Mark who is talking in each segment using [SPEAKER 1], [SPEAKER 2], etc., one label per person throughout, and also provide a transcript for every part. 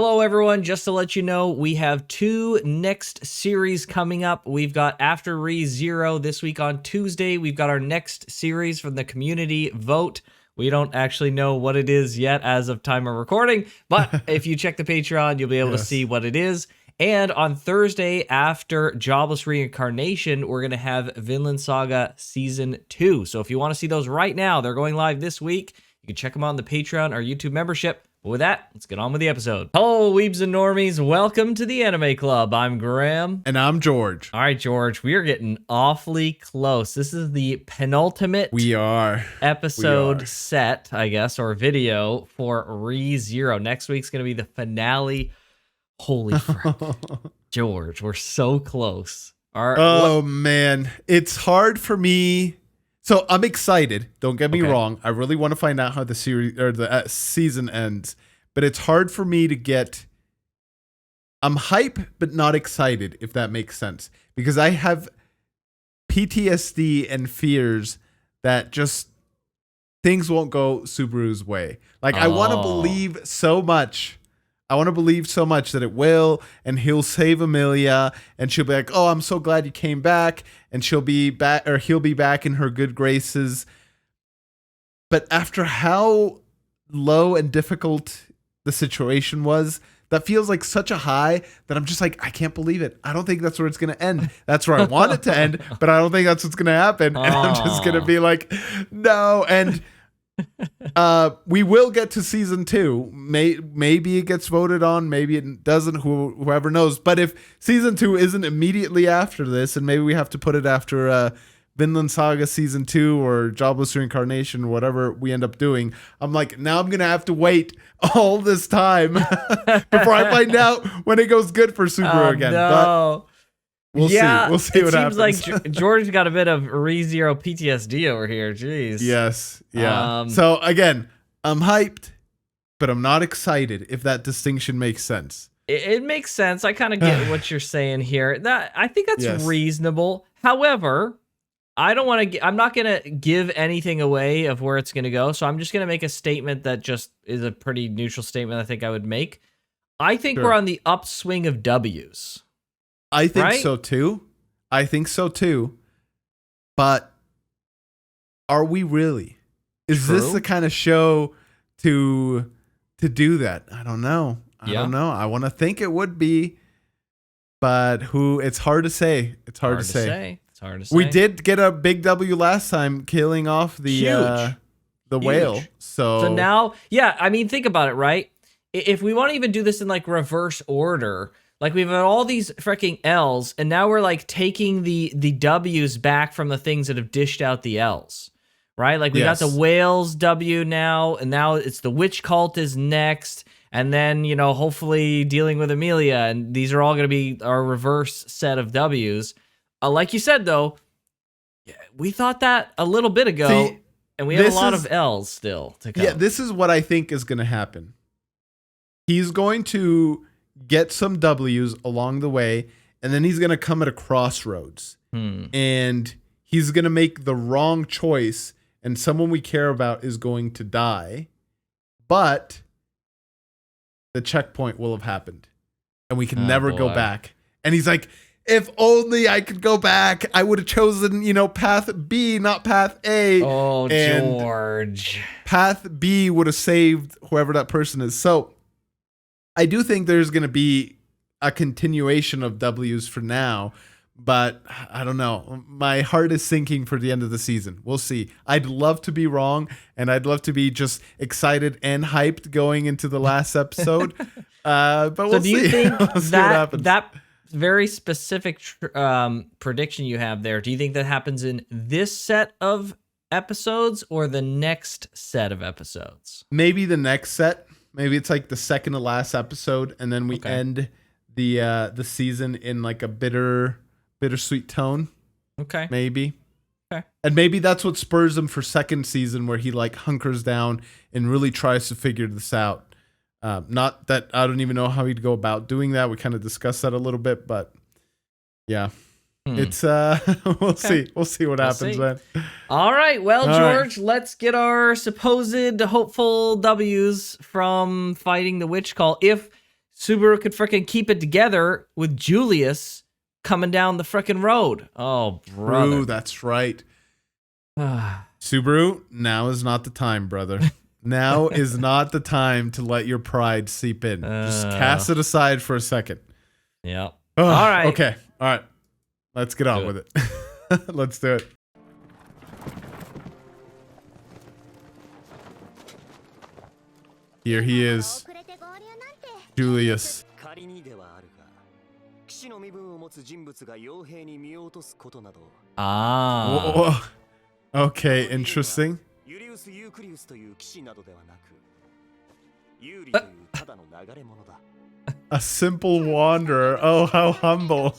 [SPEAKER 1] Hello, everyone. Just to let you know, we have two next series coming up. We've got After ReZero this week on Tuesday. We've got our next series from the community vote. We don't actually know what it is yet as of time of recording, but if you check the Patreon, you'll be able to see what it is. And on Thursday, after Jobless Reincarnation, we're going to have Vinland Saga Season 2. So if you want to see those right now, they're going live this week. You can check them on the Patreon or YouTube membership. But with that, let's get on with the episode. Hello, Weebs and Normies. Welcome to the Anime Club. I'm Graham.
[SPEAKER 2] And I'm George.
[SPEAKER 1] All right, George, we are getting awfully close. This is the penultimate episode set, I guess, or video for ReZero. Next week's going to be the finale. Holy frick. George, we're so close.
[SPEAKER 2] Man, it's hard for me. So I'm excited. Don't get me wrong. I really want to find out how the series or the season ends, but it's hard for me to get. I'm hype, but not excited, if that makes sense, because I have PTSD and fears that just things won't go Subaru's way. Like I want to believe so much. I want to believe so much that it will, and he'll save Emilia, and she'll be like, "Oh, I'm so glad you came back," and she'll be back, or he'll be back in her good graces. But after how low and difficult the situation was, that feels like such a high that I'm just like, I can't believe it. I don't think that's where it's going to end. That's where I want it to end, but I don't think that's what's going to happen. And I'm just going to be like, no. And we will get to season 2. Maybe it gets voted on, maybe it doesn't, whoever knows. But if season 2 isn't immediately after this, and maybe we have to put it after Vinland Saga season 2 or Jobless Reincarnation, whatever we end up doing, I'm like, now I'm gonna have to wait all this time before I find out when it goes good for Subaru again.
[SPEAKER 1] No.
[SPEAKER 2] But we'll see what happens.
[SPEAKER 1] It seems like George got a bit of ReZero PTSD over here. Jeez.
[SPEAKER 2] Yes. Yeah. So again, I'm hyped, but I'm not excited, if that distinction makes sense.
[SPEAKER 1] It makes sense. I kind of get what you're saying here. I think that's reasonable. However, I'm not going to give anything away of where it's going to go. So I'm just going to make a statement that just is a pretty neutral statement I think I would make. I think we're on the upswing of W's.
[SPEAKER 2] I think so too. But are we really? Is this the kind of show to do that? I don't know. I don't know. I want to think it would be, but it's hard to say. It's hard to say. We did get a big W last time, killing off the whale. So
[SPEAKER 1] now, I mean, think about it, right? If we want to even do this in like reverse order, like we've got all these freaking L's, and now we're like taking the W's back from the things that have dished out the L's, right? Like we got the whales W now, and now it's the witch cult is next, and then, you know, hopefully dealing with Emilia, and these are all going to be our reverse set of W's. Like you said, though, we thought that a little bit ago, and we have a lot of L's still to come.
[SPEAKER 2] Yeah, this is what I think is going to happen. He's going to get some W's along the way, and then he's going to come at a crossroads. And he's going to make the wrong choice, and someone we care about is going to die. But the checkpoint will have happened, and we can never go back. And he's like, if only I could go back, I would have chosen, path B, not path A.
[SPEAKER 1] Oh, and George.
[SPEAKER 2] Path B would have saved whoever that person is. So I do think there's going to be a continuation of W's for now, but I don't know. My heart is sinking for the end of the season. We'll see. I'd love to be wrong, and I'd love to be just excited and hyped going into the last episode. But we'll see.
[SPEAKER 1] So do you think
[SPEAKER 2] we'll see what happens.
[SPEAKER 1] that very specific prediction you have there, do you think that happens in this set of episodes or the next set of episodes?
[SPEAKER 2] Maybe the next set. Maybe it's like the second to last episode, and then we end the season in like a bittersweet tone.
[SPEAKER 1] Okay.
[SPEAKER 2] Maybe.
[SPEAKER 1] Okay.
[SPEAKER 2] And maybe that's what spurs him for second season, where he like hunkers down and really tries to figure this out. Not that I don't even know how he'd go about doing that. We kind of discussed that a little bit, but yeah. It's we'll see what happens then.
[SPEAKER 1] All right, well, George, let's get our supposed hopeful W's from fighting the witch call. If Subaru could freaking keep it together with Julius coming down the freaking road. Oh, brother.
[SPEAKER 2] True, that's right. Subaru, now is not the time, brother. Now is not the time to let your pride seep in. Just cast it aside for a second.
[SPEAKER 1] Yeah.
[SPEAKER 2] All
[SPEAKER 1] right.
[SPEAKER 2] Okay. All right. Let's get on with it. Let's do it. Here he is. Julius.
[SPEAKER 1] Ah.
[SPEAKER 2] Okay, interesting. A simple wanderer. Oh, how humble.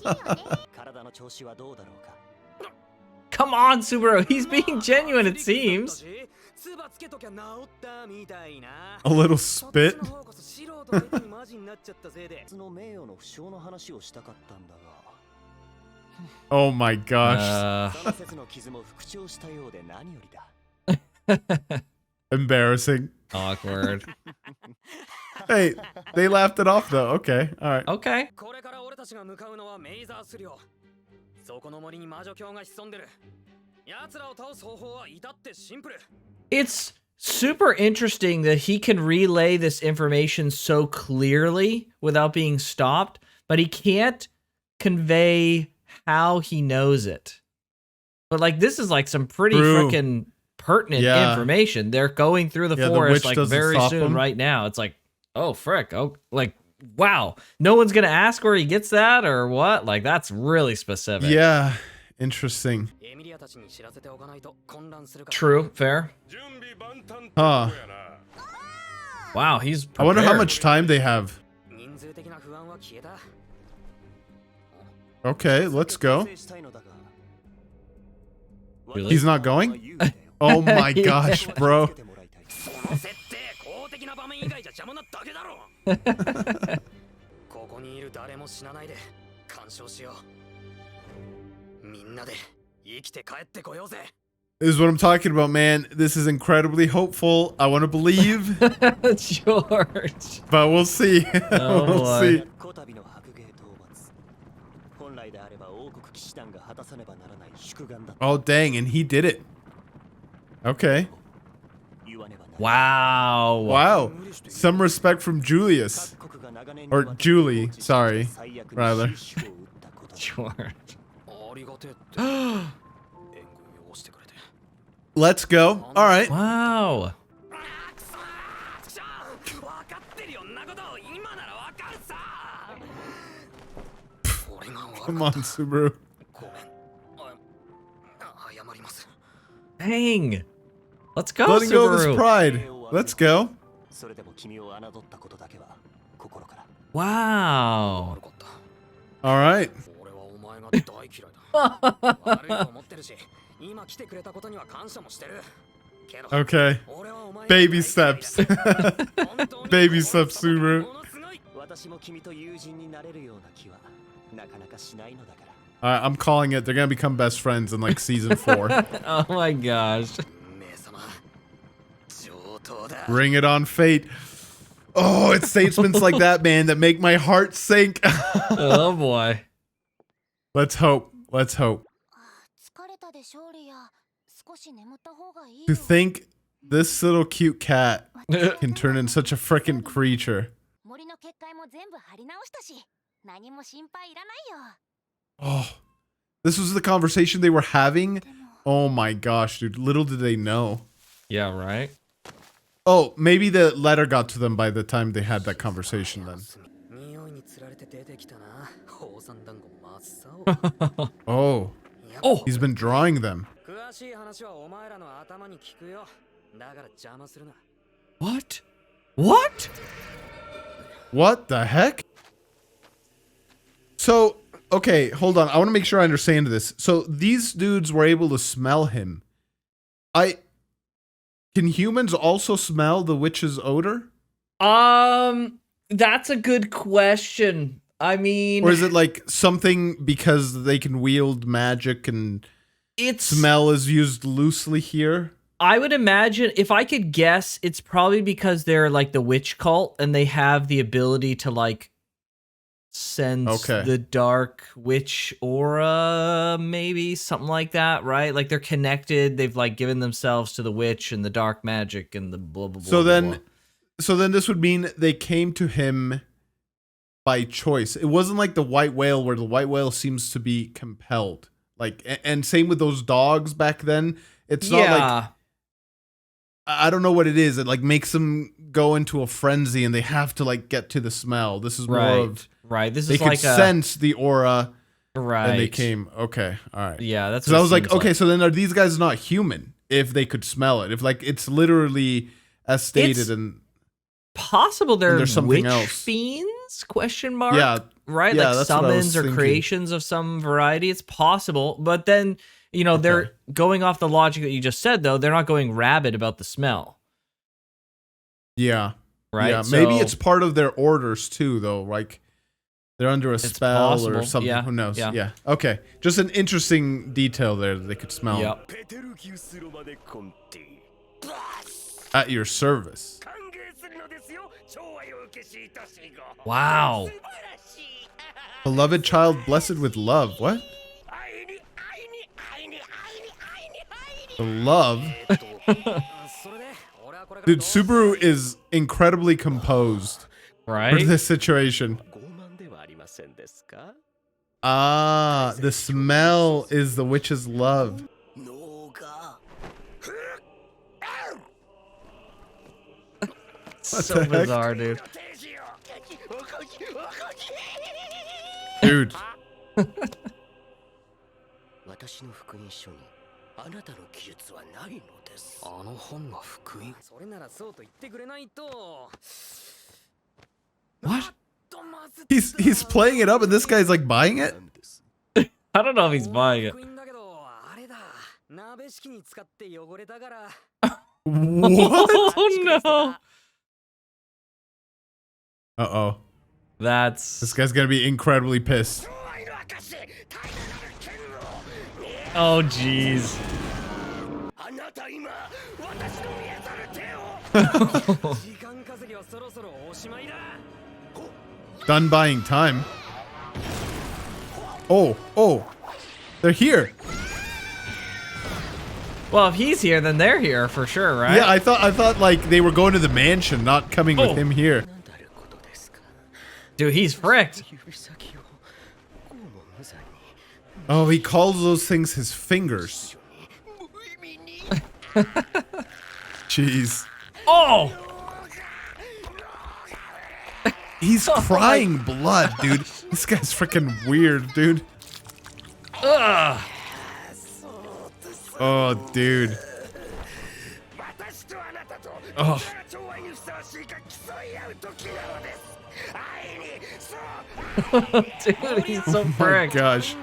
[SPEAKER 1] Come on, Subaru. He's being genuine, it seems.
[SPEAKER 2] A little spit. Oh my gosh. Embarrassing.
[SPEAKER 1] Awkward.
[SPEAKER 2] Hey, they laughed it off though. Okay, all right.
[SPEAKER 1] Okay. It's super interesting that he can relay this information so clearly without being stopped, but he can't convey how he knows it. But like, this is like some pretty freaking pertinent information. They're going through the forest like very soon right now. It's like, oh frick. Oh, like, wow. No one's going to ask where he gets that or what? Like, that's really specific.
[SPEAKER 2] Yeah. Interesting.
[SPEAKER 1] True. Fair.
[SPEAKER 2] Huh.
[SPEAKER 1] Wow. He's prepared.
[SPEAKER 2] I wonder how much time they have. Okay, let's go.
[SPEAKER 1] Really?
[SPEAKER 2] He's not going? Oh my gosh, bro. This is what I'm talking about, man. This is incredibly hopeful. I want to believe.
[SPEAKER 1] George.
[SPEAKER 2] But we'll see.
[SPEAKER 1] Oh,
[SPEAKER 2] we'll
[SPEAKER 1] boy.
[SPEAKER 2] see. Oh, dang. And he did it. Okay.
[SPEAKER 1] Wow.
[SPEAKER 2] Wow. Some respect from Julius. Or Julie. Sorry. Rather.
[SPEAKER 1] George.
[SPEAKER 2] Let's go. All right.
[SPEAKER 1] Wow.
[SPEAKER 2] Come on, Subaru.
[SPEAKER 1] Dang. Let's go,
[SPEAKER 2] Letting
[SPEAKER 1] Subaru.
[SPEAKER 2] go of his pride. Let's go.
[SPEAKER 1] Wow.
[SPEAKER 2] All right. Okay. Baby steps. Baby steps, Subaru. I'm calling it. They're gonna become best friends in like season 4.
[SPEAKER 1] Oh my gosh.
[SPEAKER 2] Bring it on, fate. Oh, it's statements like that, man, that make my heart sink.
[SPEAKER 1] Oh boy.
[SPEAKER 2] Let's hope. Let's hope. To think this little cute cat can turn into such a frickin' creature. Oh, this was the conversation they were having? Oh my gosh, dude. Little did they know.
[SPEAKER 1] Yeah, right?
[SPEAKER 2] Oh, maybe the letter got to them by the time they had that conversation then. Oh.
[SPEAKER 1] Oh.
[SPEAKER 2] He's been drawing them.
[SPEAKER 1] What? What?
[SPEAKER 2] What the heck? So, okay, hold on. I want to make sure I understand this. So these dudes were able to smell him. Can humans also smell the witch's odor?
[SPEAKER 1] That's a good question. I mean,
[SPEAKER 2] or is it like something because they can wield magic and
[SPEAKER 1] it's
[SPEAKER 2] smell is used loosely here?
[SPEAKER 1] I would imagine, if I could guess, it's probably because they're like the witch cult and they have the ability to like sense the dark witch aura, maybe something like that, right? Like they're connected. They've like given themselves to the witch and the dark magic and the blah blah blah.
[SPEAKER 2] So then this would mean they came to him by choice. It wasn't like the white whale, where the white whale seems to be compelled. Like, and same with those dogs back then. It's not like, I don't know what it is. It like makes them go into a frenzy and they have to like get to the smell. This is more of
[SPEAKER 1] This
[SPEAKER 2] they
[SPEAKER 1] is
[SPEAKER 2] could
[SPEAKER 1] like
[SPEAKER 2] sense the aura,
[SPEAKER 1] right?
[SPEAKER 2] And they came. Okay, all right.
[SPEAKER 1] Yeah, that's.
[SPEAKER 2] So
[SPEAKER 1] what
[SPEAKER 2] I was like, okay,
[SPEAKER 1] like.
[SPEAKER 2] so then are these guys not human if they could smell it? If like it's literally as stated and
[SPEAKER 1] possible they're
[SPEAKER 2] there's something
[SPEAKER 1] witch
[SPEAKER 2] else.
[SPEAKER 1] Fiends? Question mark.
[SPEAKER 2] Yeah,
[SPEAKER 1] right.
[SPEAKER 2] Yeah,
[SPEAKER 1] like summons or creations of some variety. It's possible, but then you know they're going off the logic that you just said. Though they're not going rabid about the smell.
[SPEAKER 2] Yeah.
[SPEAKER 1] Right.
[SPEAKER 2] Yeah.
[SPEAKER 1] So,
[SPEAKER 2] maybe it's part of their orders too, though. Like they're under a spell or something.
[SPEAKER 1] Yeah.
[SPEAKER 2] Who knows? Yeah. Okay. Just an interesting detail there that they could smell.
[SPEAKER 1] Yep.
[SPEAKER 2] At your service.
[SPEAKER 1] Wow.
[SPEAKER 2] Beloved child, blessed with love. What? The love? Dude, Subaru is incredibly composed.
[SPEAKER 1] Right?
[SPEAKER 2] For this situation. Ah, the smell is the witch's love.
[SPEAKER 1] So bizarre, dude.
[SPEAKER 2] Dude. What? He's playing it up and this guy's like buying it?
[SPEAKER 1] I don't know if he's buying it.
[SPEAKER 2] What?
[SPEAKER 1] Oh no.
[SPEAKER 2] Uh-oh. This guy's gonna be incredibly pissed.
[SPEAKER 1] Oh jeez.
[SPEAKER 2] Done buying time. Oh. They're here.
[SPEAKER 1] Well, if he's here, then they're here for sure, right?
[SPEAKER 2] Yeah, I thought like they were going to the mansion, not coming with him here.
[SPEAKER 1] Dude, he's fricked.
[SPEAKER 2] Oh, he calls those things his fingers. Jeez.
[SPEAKER 1] Oh!
[SPEAKER 2] He's crying blood, dude. This guy's freaking weird, dude.
[SPEAKER 1] Ugh.
[SPEAKER 2] Oh, dude. Oh.
[SPEAKER 1] Dude, he's so
[SPEAKER 2] Oh my
[SPEAKER 1] fricked.
[SPEAKER 2] gosh.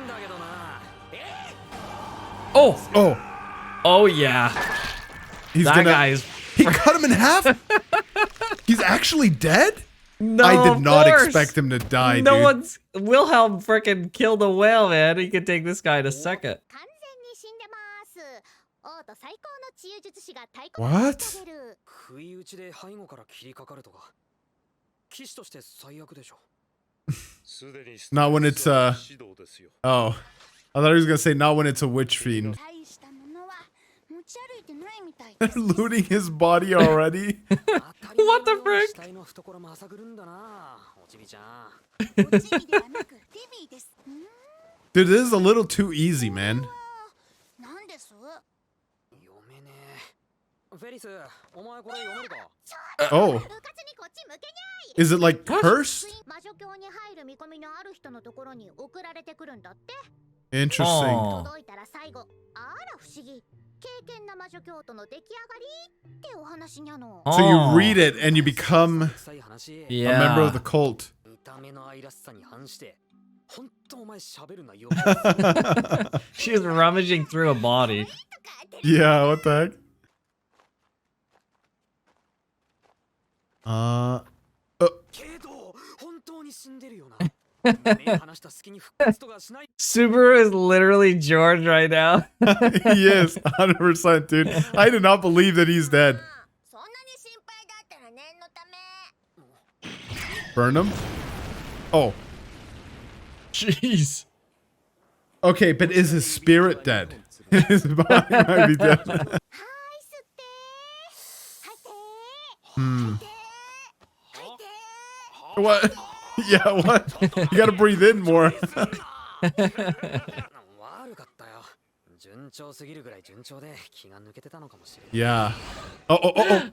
[SPEAKER 1] Oh yeah.
[SPEAKER 2] He cut him in half? He's actually dead?
[SPEAKER 1] No,
[SPEAKER 2] I did not
[SPEAKER 1] course.
[SPEAKER 2] expect him to die,
[SPEAKER 1] No
[SPEAKER 2] dude.
[SPEAKER 1] one's Wilhelm frickin' killed a whale, man. He could take this guy in a second.
[SPEAKER 2] What? Not when it's oh. I thought he was gonna say not when it's a witch fiend. Looting his body already?
[SPEAKER 1] What the frick?
[SPEAKER 2] Dude, this is a little too easy, man. Oh. Is it like cursed? Interesting.
[SPEAKER 1] Oh.
[SPEAKER 2] So you read it and you become a member of the cult.
[SPEAKER 1] She was rummaging through a body.
[SPEAKER 2] Yeah, what the heck?
[SPEAKER 1] Subaru is literally George right now.
[SPEAKER 2] He is 100%, dude. I do not believe that he's dead. Burn him? Oh.
[SPEAKER 1] Jeez.
[SPEAKER 2] Okay, but is his spirit dead? His body might be dead. What? Yeah, what? You gotta breathe in more. Yeah. Oh.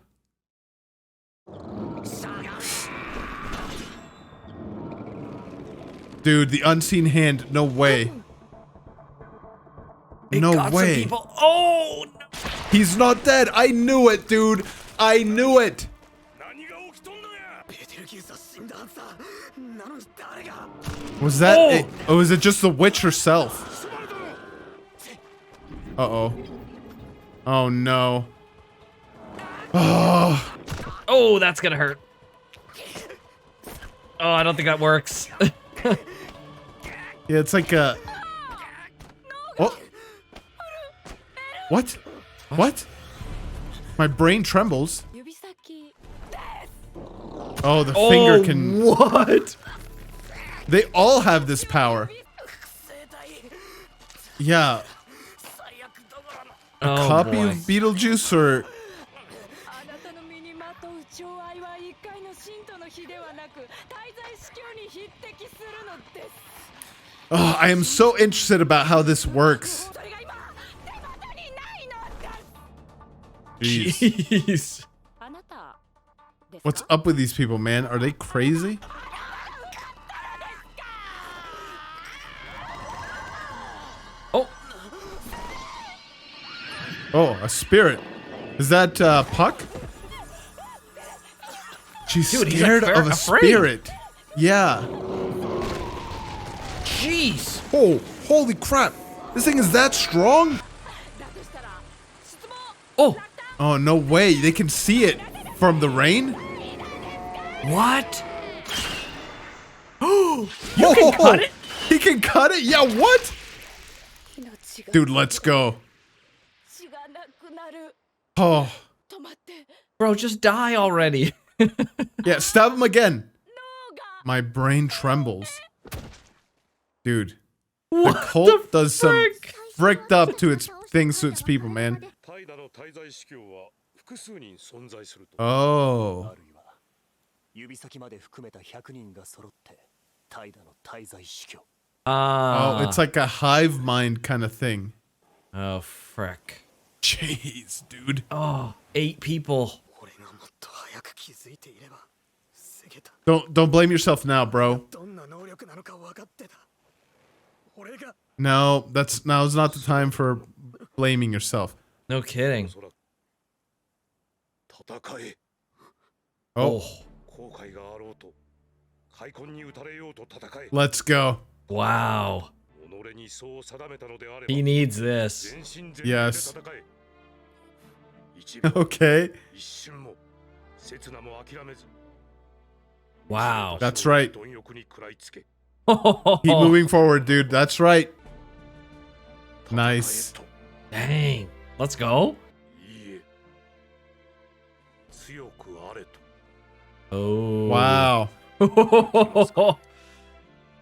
[SPEAKER 2] Dude, the unseen hand. No way. No way.
[SPEAKER 1] Oh, no.
[SPEAKER 2] He's not dead. I knew it, dude. I knew it. Was that it? Or was it just the witch herself? Uh-oh. Oh, no. Oh.
[SPEAKER 1] Oh, that's gonna hurt. Oh, I don't think that works.
[SPEAKER 2] Yeah, it's like a... Oh. What? What? My brain trembles. Oh, the finger can...
[SPEAKER 1] What?
[SPEAKER 2] They all have this power. Yeah. A copy of Beetlejuice or... Oh, I am so interested about how this works.
[SPEAKER 1] Jeez.
[SPEAKER 2] What's up with these people, man? Are they crazy?
[SPEAKER 1] Oh.
[SPEAKER 2] Oh, a spirit. Is that Puck? She's
[SPEAKER 1] Dude,
[SPEAKER 2] scared of a
[SPEAKER 1] afraid.
[SPEAKER 2] spirit. Yeah.
[SPEAKER 1] Jeez.
[SPEAKER 2] Oh, holy crap. This thing is that strong?
[SPEAKER 1] Oh.
[SPEAKER 2] Oh, no way. They can see it from the rain?
[SPEAKER 1] What? Oh, you can cut it?
[SPEAKER 2] He can cut it? Yeah, what? Dude, let's go. Oh.
[SPEAKER 1] Bro, just die already.
[SPEAKER 2] Yeah, stab him again. My brain trembles. Dude.
[SPEAKER 1] What
[SPEAKER 2] the cult does some
[SPEAKER 1] frick?
[SPEAKER 2] fricked up to its things to its people, man. Oh. Oh, it's like a hive mind kind of thing.
[SPEAKER 1] Oh, frick.
[SPEAKER 2] Jeez, dude.
[SPEAKER 1] Oh, 8 people.
[SPEAKER 2] Don't blame yourself now, bro. No, now's not the time for blaming yourself.
[SPEAKER 1] No kidding.
[SPEAKER 2] Oh. Let's go.
[SPEAKER 1] Wow. He needs this.
[SPEAKER 2] Yes. Okay.
[SPEAKER 1] Wow.
[SPEAKER 2] That's right. Keep moving forward, dude. That's right. Nice.
[SPEAKER 1] Dang. Let's go. Oh.
[SPEAKER 2] Wow.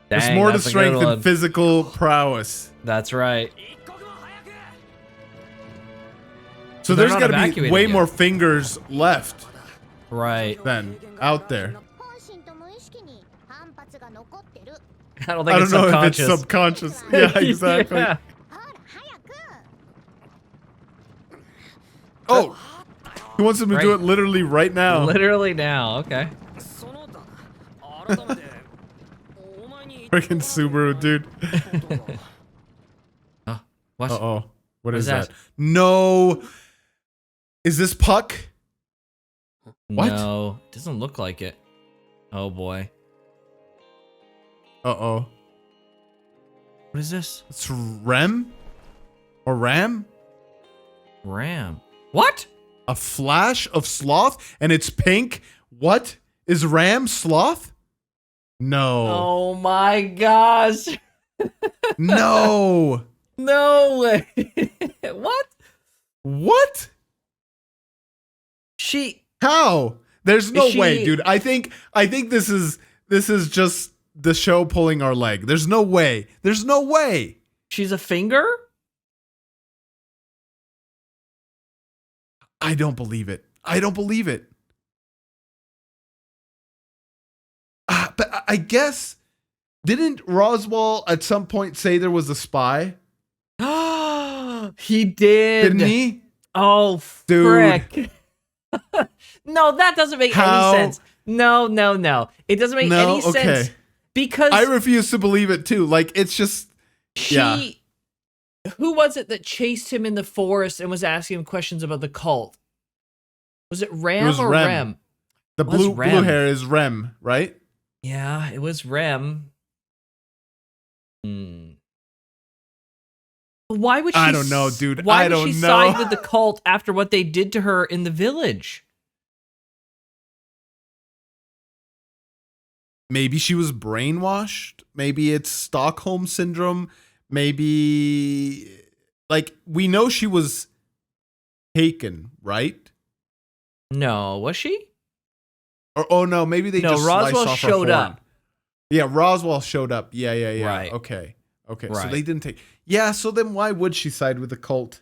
[SPEAKER 2] There's
[SPEAKER 1] Dang,
[SPEAKER 2] more to
[SPEAKER 1] that's a good
[SPEAKER 2] strength than
[SPEAKER 1] one.
[SPEAKER 2] physical prowess.
[SPEAKER 1] That's right.
[SPEAKER 2] So
[SPEAKER 1] They're
[SPEAKER 2] there's
[SPEAKER 1] not
[SPEAKER 2] got to be
[SPEAKER 1] evacuated
[SPEAKER 2] way
[SPEAKER 1] yet.
[SPEAKER 2] more fingers left
[SPEAKER 1] Right.
[SPEAKER 2] than out there.
[SPEAKER 1] I don't
[SPEAKER 2] I
[SPEAKER 1] think
[SPEAKER 2] don't
[SPEAKER 1] it's
[SPEAKER 2] know if it's
[SPEAKER 1] subconscious.
[SPEAKER 2] subconscious. Yeah, exactly.
[SPEAKER 1] Yeah.
[SPEAKER 2] Oh, he wants him to do
[SPEAKER 1] Right.
[SPEAKER 2] it literally right now.
[SPEAKER 1] Literally now. Okay.
[SPEAKER 2] Freaking Subaru, dude.
[SPEAKER 1] What?
[SPEAKER 2] Uh-oh. What is
[SPEAKER 1] is
[SPEAKER 2] that? No. Is this Puck? What?
[SPEAKER 1] No, it doesn't look like it. Oh boy.
[SPEAKER 2] Uh-oh.
[SPEAKER 1] What is this?
[SPEAKER 2] It's Rem? Or Ram?
[SPEAKER 1] Ram. What?
[SPEAKER 2] A flash of sloth and it's pink? What? Is Ram sloth? No.
[SPEAKER 1] Oh my gosh.
[SPEAKER 2] No.
[SPEAKER 1] No way. What?
[SPEAKER 2] What?
[SPEAKER 1] She
[SPEAKER 2] How? There's no way,
[SPEAKER 1] she
[SPEAKER 2] dude. I think this is just the show pulling our leg. There's no way. There's no way.
[SPEAKER 1] she's a finger?
[SPEAKER 2] I don't believe it. I don't believe it. But I guess didn't Roswaal at some point say there was a spy?
[SPEAKER 1] He did.
[SPEAKER 2] Didn't he?
[SPEAKER 1] Oh,
[SPEAKER 2] Dude.
[SPEAKER 1] frick. No, that doesn't make
[SPEAKER 2] How?
[SPEAKER 1] any sense. No. It doesn't make
[SPEAKER 2] No?
[SPEAKER 1] any sense.
[SPEAKER 2] Okay.
[SPEAKER 1] Because
[SPEAKER 2] I refuse to believe it too. Like it's just yeah.
[SPEAKER 1] who was it that chased him in the forest and was asking him questions about the cult? Was it Ram
[SPEAKER 2] was
[SPEAKER 1] or
[SPEAKER 2] Rem.
[SPEAKER 1] Rem?
[SPEAKER 2] The
[SPEAKER 1] Was
[SPEAKER 2] blue
[SPEAKER 1] Rem.
[SPEAKER 2] hair is Rem, right?
[SPEAKER 1] Yeah, it was Rem. Why would she?
[SPEAKER 2] I don't know, dude.
[SPEAKER 1] Why
[SPEAKER 2] I
[SPEAKER 1] would
[SPEAKER 2] don't
[SPEAKER 1] she
[SPEAKER 2] know.
[SPEAKER 1] side with the cult after what they did to her in the village?
[SPEAKER 2] Maybe she was brainwashed. Maybe it's Stockholm syndrome. Maybe like we know she was taken, right?
[SPEAKER 1] No, was she?
[SPEAKER 2] Or oh no, maybe they just sliced
[SPEAKER 1] Roswaal
[SPEAKER 2] off her
[SPEAKER 1] showed
[SPEAKER 2] horn.
[SPEAKER 1] up.
[SPEAKER 2] Yeah, Roswaal showed up. Yeah.
[SPEAKER 1] Right.
[SPEAKER 2] Okay. So
[SPEAKER 1] Right.
[SPEAKER 2] they didn't take. Yeah, so then why would she side with the cult?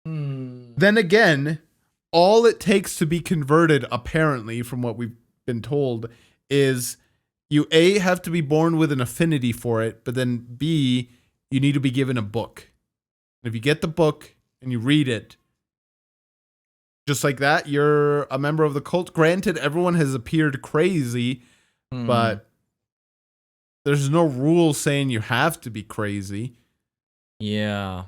[SPEAKER 2] Then again, all it takes to be converted, apparently, from what we've been told, is you A, have to be born with an affinity for it, but then B, you need to be given a book. And if you get the book and you read it, just like that, you're a member of the cult. Granted, everyone has appeared crazy, but there's no rule saying you have to be crazy.
[SPEAKER 1] Yeah.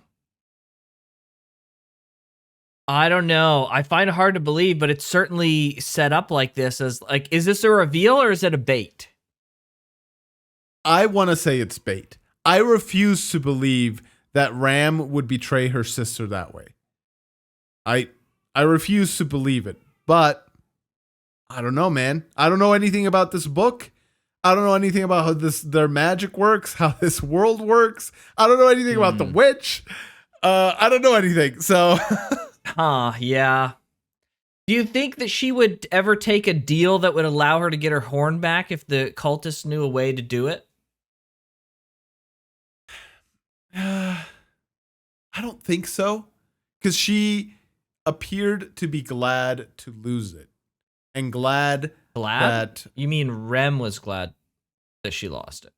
[SPEAKER 1] I don't know. I find it hard to believe, but it's certainly set up like this as like, is this a reveal or is it a bait?
[SPEAKER 2] I want to say it's bait. I refuse to believe that Ram would betray her sister that way. I refuse to believe it. But I don't know, man. I don't know anything about this book. I don't know anything about how their magic works, how this world works. I don't know anything about the witch. I don't know anything. So
[SPEAKER 1] Yeah. Do you think that she would ever take a deal that would allow her to get her horn back if the cultists knew a way to do it?
[SPEAKER 2] I don't think so. Because she appeared to be glad to lose it. And glad that...
[SPEAKER 1] You mean Rem was glad that she lost it?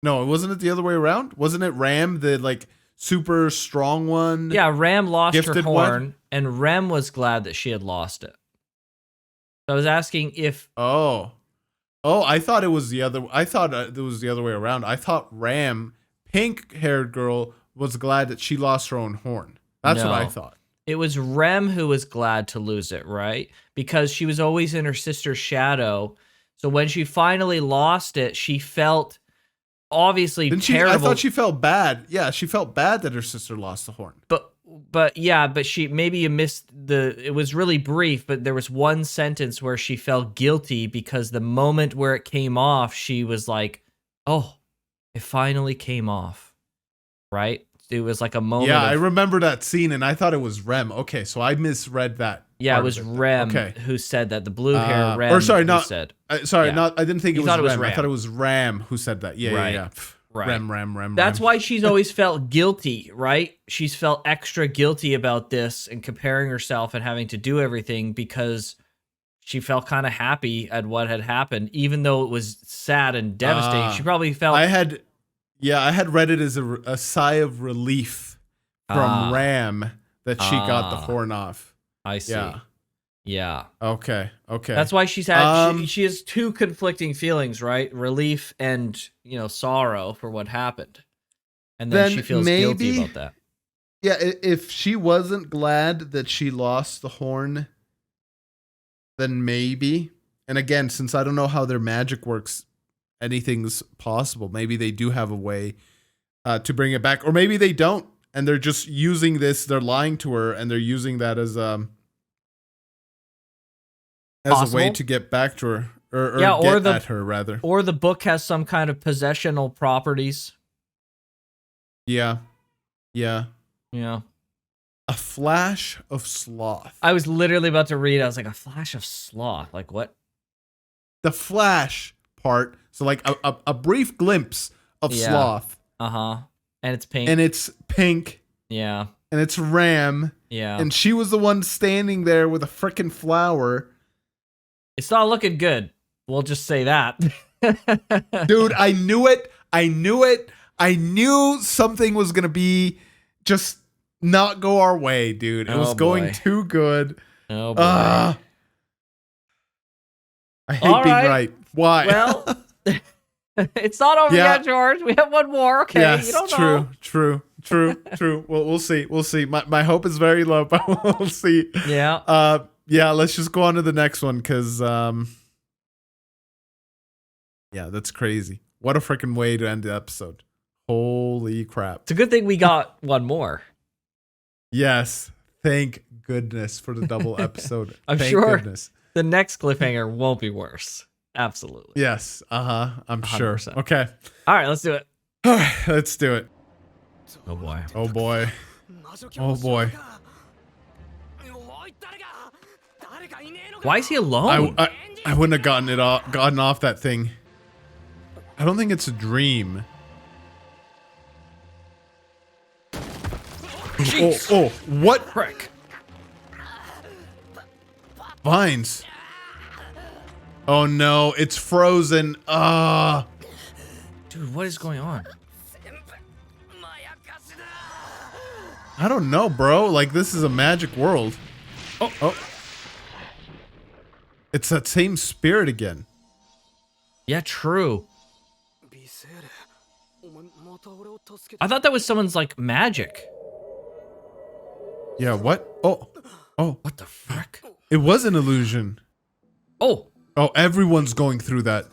[SPEAKER 2] No, wasn't it the other way around? Wasn't it Ram, the like super strong one?
[SPEAKER 1] Yeah, Ram lost her
[SPEAKER 2] Gifted
[SPEAKER 1] horn,
[SPEAKER 2] one?
[SPEAKER 1] and Rem was glad that she had lost it. So I was asking if...
[SPEAKER 2] Oh, I thought it was the other. I thought it was the other way around. I thought Ram, pink-haired girl, was glad that she lost her own horn. That's what I
[SPEAKER 1] No.
[SPEAKER 2] thought.
[SPEAKER 1] It was Rem who was glad to lose it, right? Because she was always in her sister's shadow. So when she finally lost it, she felt obviously terrible.
[SPEAKER 2] I thought she felt bad. Yeah, she felt bad that her sister lost the horn.
[SPEAKER 1] But she, maybe you missed it was really brief, but there was one sentence where she felt guilty because the moment where it came off, she was like, oh, it finally came off, right? It was like a moment.
[SPEAKER 2] Yeah, I remember that scene, and I thought it was Rem. Okay, so I misread that.
[SPEAKER 1] Yeah, it was Rem who said that. The blue hair Rem.
[SPEAKER 2] Or sorry,
[SPEAKER 1] who
[SPEAKER 2] not.
[SPEAKER 1] said.
[SPEAKER 2] I didn't think
[SPEAKER 1] You
[SPEAKER 2] it
[SPEAKER 1] thought
[SPEAKER 2] was
[SPEAKER 1] it was
[SPEAKER 2] Rem. I
[SPEAKER 1] Ram.
[SPEAKER 2] thought it was Ram who said that. Yeah,
[SPEAKER 1] Right.
[SPEAKER 2] yeah.
[SPEAKER 1] Right.
[SPEAKER 2] Rem.
[SPEAKER 1] That's why she's always felt guilty, right? She's felt extra guilty about this and comparing herself and having to do everything because she felt kind of happy at what had happened, even though it was sad and devastating. She probably felt.
[SPEAKER 2] I had read it as a sigh of relief from Ram that she got the horn off.
[SPEAKER 1] I see. Yeah.
[SPEAKER 2] Okay.
[SPEAKER 1] That's why she's had she has two conflicting feelings, right? Relief and, sorrow for what happened. And then she feels guilty about that.
[SPEAKER 2] Yeah, if she wasn't glad that she lost the horn, then maybe. And again, since I don't know how their magic works, anything's possible. Maybe they do have a way to bring it back, or maybe they don't, and they're just using this. They're lying to her, and they're using that as as a way
[SPEAKER 1] Possible.
[SPEAKER 2] to get back to her, or
[SPEAKER 1] Yeah, or
[SPEAKER 2] get at her rather.
[SPEAKER 1] Or the book has some kind of possessional properties.
[SPEAKER 2] Yeah, yeah.
[SPEAKER 1] Yeah.
[SPEAKER 2] A flash of sloth.
[SPEAKER 1] I was literally about to read. I was like, a flash of sloth. Like what?
[SPEAKER 2] The flash part. So like a brief glimpse of sloth.
[SPEAKER 1] Uh-huh. And it's pink.
[SPEAKER 2] And it's pink.
[SPEAKER 1] Yeah.
[SPEAKER 2] And it's Ram.
[SPEAKER 1] Yeah.
[SPEAKER 2] And she was the one standing there with a frickin' flower.
[SPEAKER 1] It's not looking good. We'll just say that.
[SPEAKER 2] Dude, I knew it. I knew it. I knew something was going to be just not go our way, dude. It was going too good.
[SPEAKER 1] Oh, boy.
[SPEAKER 2] I hate
[SPEAKER 1] All
[SPEAKER 2] being
[SPEAKER 1] right.
[SPEAKER 2] right. Why?
[SPEAKER 1] Well, it's not over yet, George. We have one more. Okay.
[SPEAKER 2] Yes,
[SPEAKER 1] You don't know.
[SPEAKER 2] true. Well, we'll see. We'll see. My hope is very low, but we'll see.
[SPEAKER 1] Yeah.
[SPEAKER 2] Yeah, let's just go on to the next one because, yeah, that's crazy. What a freaking way to end the episode. Holy crap.
[SPEAKER 1] It's a good thing we got one more.
[SPEAKER 2] Yes. Thank goodness for the double episode.
[SPEAKER 1] I'm
[SPEAKER 2] Thank
[SPEAKER 1] sure
[SPEAKER 2] goodness.
[SPEAKER 1] the next cliffhanger won't be worse. Absolutely.
[SPEAKER 2] Yes. I'm
[SPEAKER 1] 100%.
[SPEAKER 2] sure. Okay.
[SPEAKER 1] All right, let's do it.
[SPEAKER 2] All right, let's do it.
[SPEAKER 1] Oh, boy.
[SPEAKER 2] Oh, boy. Oh, boy.
[SPEAKER 1] Why is he alone?
[SPEAKER 2] I wouldn't have gotten off that thing. I don't think it's a dream.
[SPEAKER 1] Jeez.
[SPEAKER 2] Oh, what?
[SPEAKER 1] Frick.
[SPEAKER 2] Vines. Oh no, it's frozen.
[SPEAKER 1] Dude, what is going on?
[SPEAKER 2] I don't know, bro. Like, this is a magic world. Oh. It's that same spirit again.
[SPEAKER 1] Yeah, true. I thought that was someone's, like, magic.
[SPEAKER 2] Yeah, what? Oh.
[SPEAKER 1] What the frick?
[SPEAKER 2] It was an illusion.
[SPEAKER 1] Oh.
[SPEAKER 2] Oh, everyone's going through that.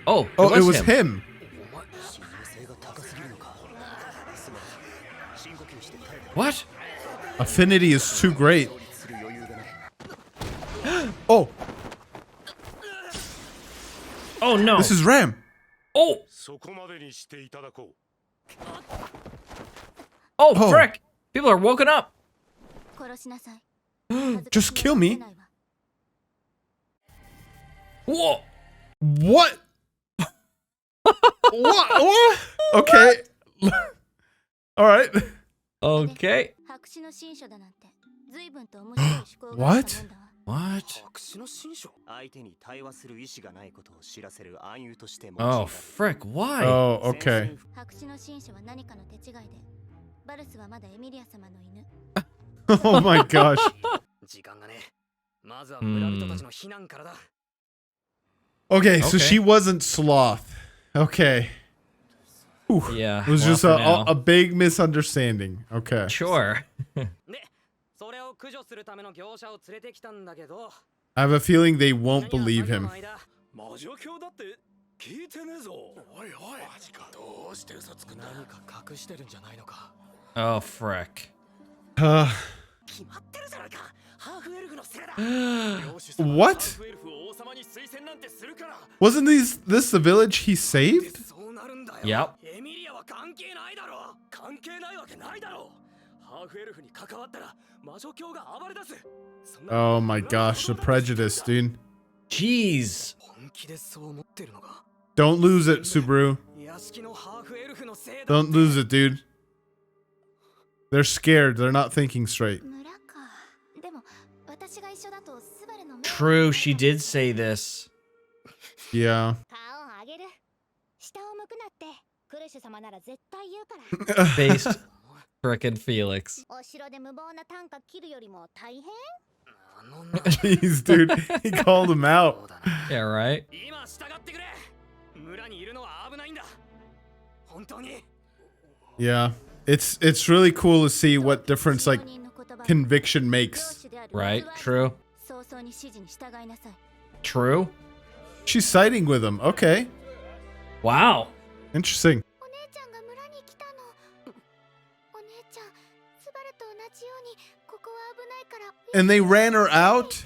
[SPEAKER 1] Oh,
[SPEAKER 2] Oh, it was him.
[SPEAKER 1] What?
[SPEAKER 2] Affinity is too great. Oh,
[SPEAKER 1] Oh, no.
[SPEAKER 2] this is Ram.
[SPEAKER 1] Oh. Oh,
[SPEAKER 2] Oh.
[SPEAKER 1] frick. People are woken up.
[SPEAKER 2] Just kill me.
[SPEAKER 1] Whoa.
[SPEAKER 2] What? What? Okay. All right.
[SPEAKER 1] Okay.
[SPEAKER 2] What?
[SPEAKER 1] What? Oh, frick. Why?
[SPEAKER 2] Oh, okay. Oh my gosh. Okay, so
[SPEAKER 1] Okay.
[SPEAKER 2] she wasn't sloth. Okay. Whew.
[SPEAKER 1] Yeah.
[SPEAKER 2] It was
[SPEAKER 1] well,
[SPEAKER 2] just
[SPEAKER 1] for now.
[SPEAKER 2] a big misunderstanding. Okay.
[SPEAKER 1] Sure.
[SPEAKER 2] I have a feeling they won't believe him.
[SPEAKER 1] Oh, frick.
[SPEAKER 2] What? Wasn't this the village he saved?
[SPEAKER 1] Yep.
[SPEAKER 2] Oh my gosh, the prejudice, dude.
[SPEAKER 1] Jeez.
[SPEAKER 2] Don't lose it, Subaru. Don't lose it, dude. They're scared. They're not thinking straight.
[SPEAKER 1] True, she did say this.
[SPEAKER 2] Yeah.
[SPEAKER 1] Based frickin' Felix.
[SPEAKER 2] Jeez, dude. He called him out.
[SPEAKER 1] Yeah, right?
[SPEAKER 2] Yeah. It's really cool to see what difference like conviction makes.
[SPEAKER 1] Right? True. True?
[SPEAKER 2] She's siding with him. Okay.
[SPEAKER 1] Wow.
[SPEAKER 2] Interesting. And they ran her out?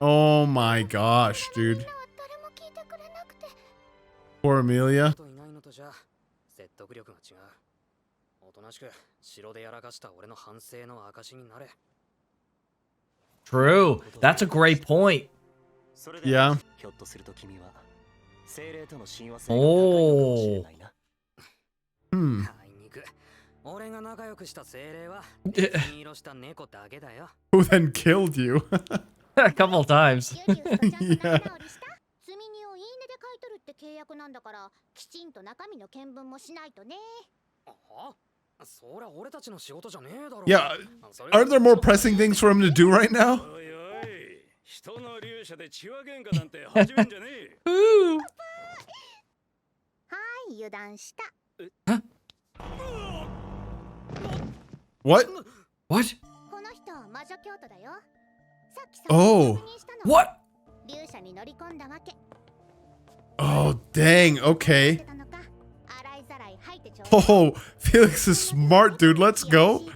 [SPEAKER 2] Oh my gosh, dude. Poor Emilia.
[SPEAKER 1] True. That's a great point.
[SPEAKER 2] Yeah.
[SPEAKER 1] Oh.
[SPEAKER 2] Hmm. Who then killed you?
[SPEAKER 1] A couple times.
[SPEAKER 2] Yeah.
[SPEAKER 3] 積み荷をいいねで買い取るって契約なんだからきちんと中身の見聞もしないとね。
[SPEAKER 2] Yeah. Aren't there more pressing things for him to do right now?
[SPEAKER 1] Ooh.
[SPEAKER 3] はい油断した。
[SPEAKER 2] What?
[SPEAKER 1] What?
[SPEAKER 3] この人魔女京都だよ。さっき
[SPEAKER 2] Oh.
[SPEAKER 3] 確認したの。
[SPEAKER 1] What?
[SPEAKER 3] 竜車に乗り込んだわけ。
[SPEAKER 2] Oh, dang. Okay.
[SPEAKER 3] 洗いざらい吐いてちょうだい。
[SPEAKER 2] Oh, Felix is smart, dude. Let's go.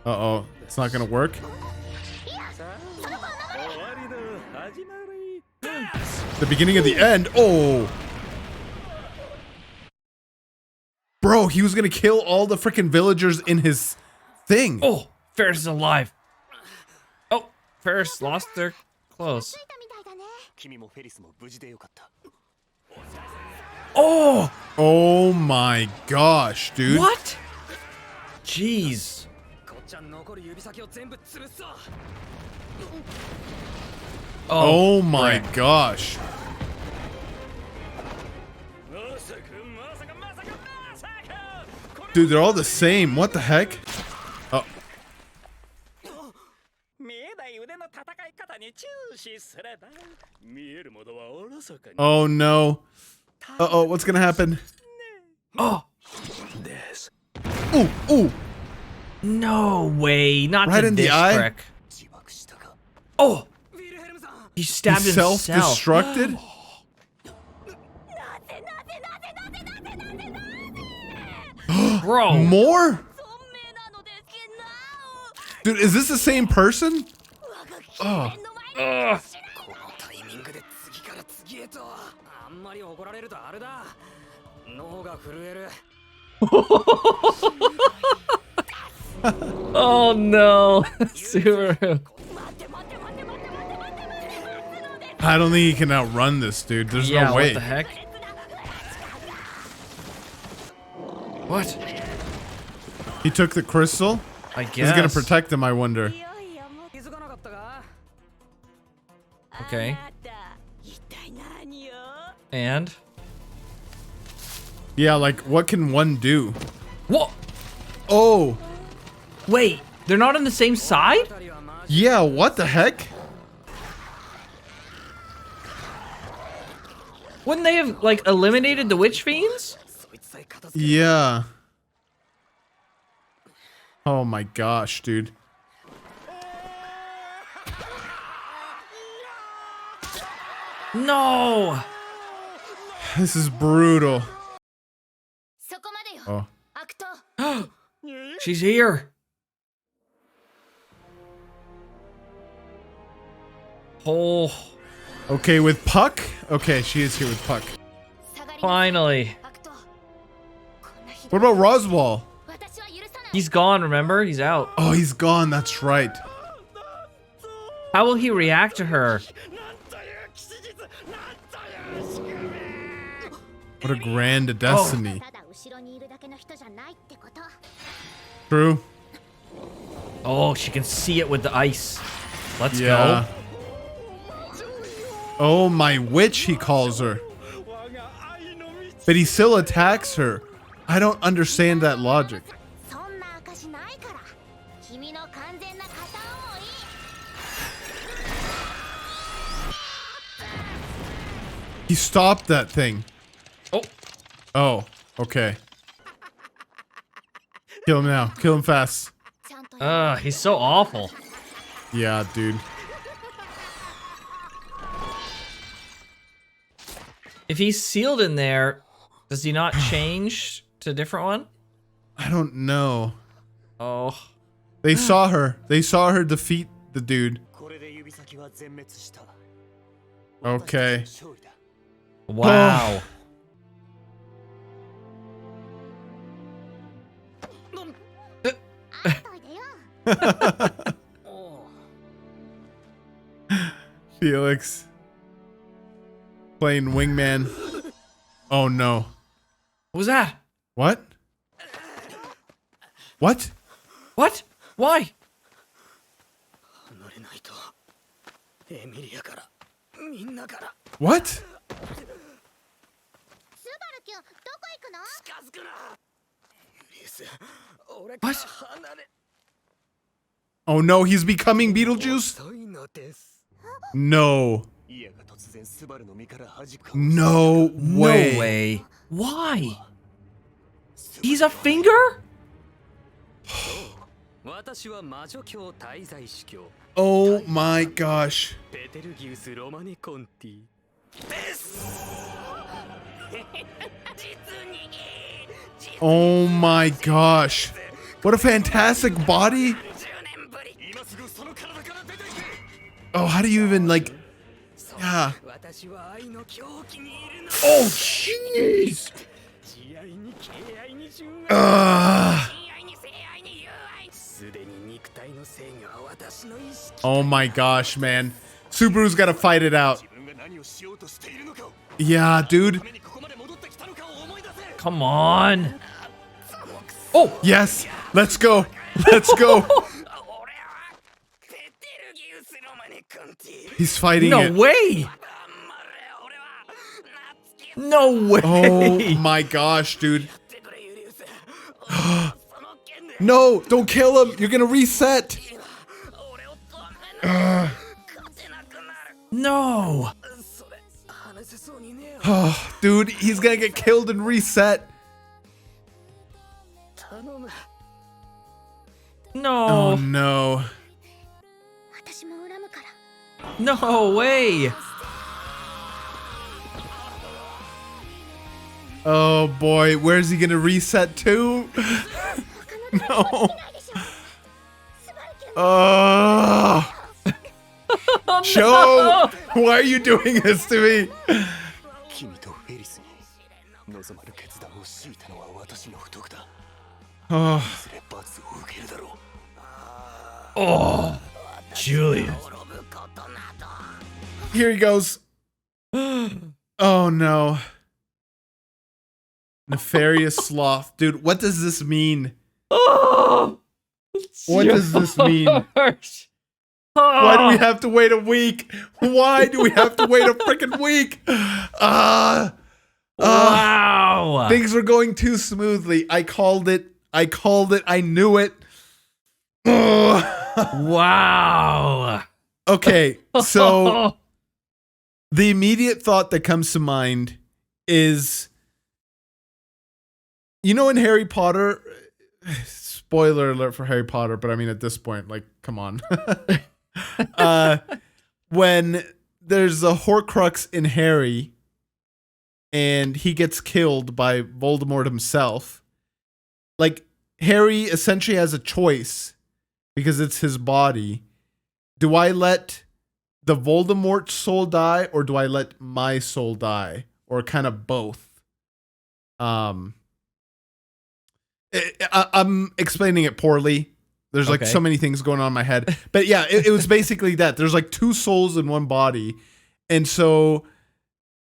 [SPEAKER 2] Uh-oh. It's not gonna work. The beginning of the end. Oh. Bro, he was gonna kill all the freaking villagers in his thing.
[SPEAKER 1] Oh, Ferris is alive. Oh, Ferris lost their clothes.
[SPEAKER 3] ついたみたいだね。
[SPEAKER 1] Oh,
[SPEAKER 2] Oh my gosh, dude.
[SPEAKER 1] what? Jeez.
[SPEAKER 2] Oh my gosh. Dude, they're all the same. What the heck? Oh. Oh no. Uh-oh, what's gonna happen?
[SPEAKER 1] Oh,
[SPEAKER 2] Ooh, ooh.
[SPEAKER 1] no way. Not
[SPEAKER 2] Right
[SPEAKER 1] to
[SPEAKER 2] in the
[SPEAKER 1] this
[SPEAKER 2] eye?
[SPEAKER 1] trick. Oh, he stabbed
[SPEAKER 2] He's
[SPEAKER 1] himself.
[SPEAKER 2] self-destructed?
[SPEAKER 1] Bro.
[SPEAKER 2] More? Dude, is this the same person? Oh.
[SPEAKER 1] Ugh. Oh no, Subaru.
[SPEAKER 2] I don't think he can outrun this, dude. There's
[SPEAKER 1] Yeah,
[SPEAKER 2] no way.
[SPEAKER 1] what the heck? What?
[SPEAKER 2] He took the crystal?
[SPEAKER 1] I guess.
[SPEAKER 2] He's gonna protect him, I wonder.
[SPEAKER 1] Okay. And?
[SPEAKER 2] Yeah, like, what can one do?
[SPEAKER 1] What?
[SPEAKER 2] Oh.
[SPEAKER 1] Wait, they're not on the same side?
[SPEAKER 2] Yeah, what the heck?
[SPEAKER 1] Wouldn't they have, like, eliminated the witch fiends?
[SPEAKER 2] Yeah. Oh my gosh, dude.
[SPEAKER 1] No!
[SPEAKER 2] This is brutal.
[SPEAKER 3] そこまでよ。
[SPEAKER 2] Oh.
[SPEAKER 3] アクト。
[SPEAKER 1] She's here. Oh,
[SPEAKER 2] Okay, with Puck? Okay, she is here with Puck.
[SPEAKER 1] finally.
[SPEAKER 3] アクト。こんなひ
[SPEAKER 2] What
[SPEAKER 3] どい。
[SPEAKER 2] about Roswaal?
[SPEAKER 3] 私は許さない。
[SPEAKER 1] He's gone, remember? He's out.
[SPEAKER 2] Oh, he's gone. That's right.
[SPEAKER 1] How will he react to her?
[SPEAKER 2] What a grand destiny.
[SPEAKER 3] ただ後ろにいるだけの人じゃないってこと。
[SPEAKER 2] True.
[SPEAKER 1] Oh, she can see it with the ice. Let's
[SPEAKER 2] Yeah.
[SPEAKER 1] go.
[SPEAKER 2] Oh, my witch, he calls her. But he still attacks her. I don't understand that logic.
[SPEAKER 3] そんな証ないから。君の完全な片思い。
[SPEAKER 2] He stopped that thing.
[SPEAKER 1] Oh,
[SPEAKER 2] Oh, okay. Kill him now. Kill him fast.
[SPEAKER 3] ちゃんと。
[SPEAKER 1] he's so awful.
[SPEAKER 2] Yeah, dude.
[SPEAKER 1] If he's sealed in there, does he not change to a different one?
[SPEAKER 2] I don't know.
[SPEAKER 1] Oh,
[SPEAKER 2] They saw her. They saw her defeat the dude. Okay.
[SPEAKER 1] Wow.
[SPEAKER 2] Felix playing wingman. Oh no.
[SPEAKER 1] What was that?
[SPEAKER 2] What? What?
[SPEAKER 1] What? Why?
[SPEAKER 2] What?
[SPEAKER 3] スバルキュンどこ行くの？
[SPEAKER 1] What?
[SPEAKER 2] Oh no, he's becoming Beetlejuice? No. No way.
[SPEAKER 1] No way. Why? He's a finger?
[SPEAKER 2] Oh my gosh. Oh my gosh. What a fantastic body. Oh, how do you even like... Yeah. Oh, jeez. Oh my gosh, man. Subaru's gotta fight it out. Yeah, dude.
[SPEAKER 1] Come on. Oh,
[SPEAKER 2] Yes. Let's go. Let's go. He's fighting
[SPEAKER 1] no
[SPEAKER 2] it.
[SPEAKER 1] way. No way.
[SPEAKER 2] Oh my gosh, dude. No, don't kill him. You're gonna reset.
[SPEAKER 1] No.
[SPEAKER 2] Oh, dude, he's gonna get killed and reset.
[SPEAKER 1] No.
[SPEAKER 2] Oh no.
[SPEAKER 3] 私も恨むから。
[SPEAKER 1] No way.
[SPEAKER 2] Oh boy, where's he gonna reset to? No. Oh. Joe, why are you doing this to me? Oh.
[SPEAKER 1] Oh, Julian.
[SPEAKER 2] Here he goes. Oh no. Nefarious sloth. Dude, what does this mean?
[SPEAKER 1] Oh,
[SPEAKER 2] What does this mean?
[SPEAKER 1] George.
[SPEAKER 2] Why do we have to wait a week? Why do we have to wait a freaking week?
[SPEAKER 1] Wow.
[SPEAKER 2] Things were going too smoothly. I called it. I called it. I knew it.
[SPEAKER 1] Wow.
[SPEAKER 2] Okay, so the immediate thought that comes to mind is, you know, in Harry Potter, spoiler alert for Harry Potter, but I mean, at this point, like, come on. When there's a Horcrux in Harry and he gets killed by Voldemort himself, like, Harry essentially has a choice because it's his body. Do I let the Voldemort soul die, or do I let my soul die, or kind of both? I'm explaining it poorly. There's like
[SPEAKER 1] Okay.
[SPEAKER 2] so many things going on in my head, but yeah, it was basically that. There's like two souls in one body, and so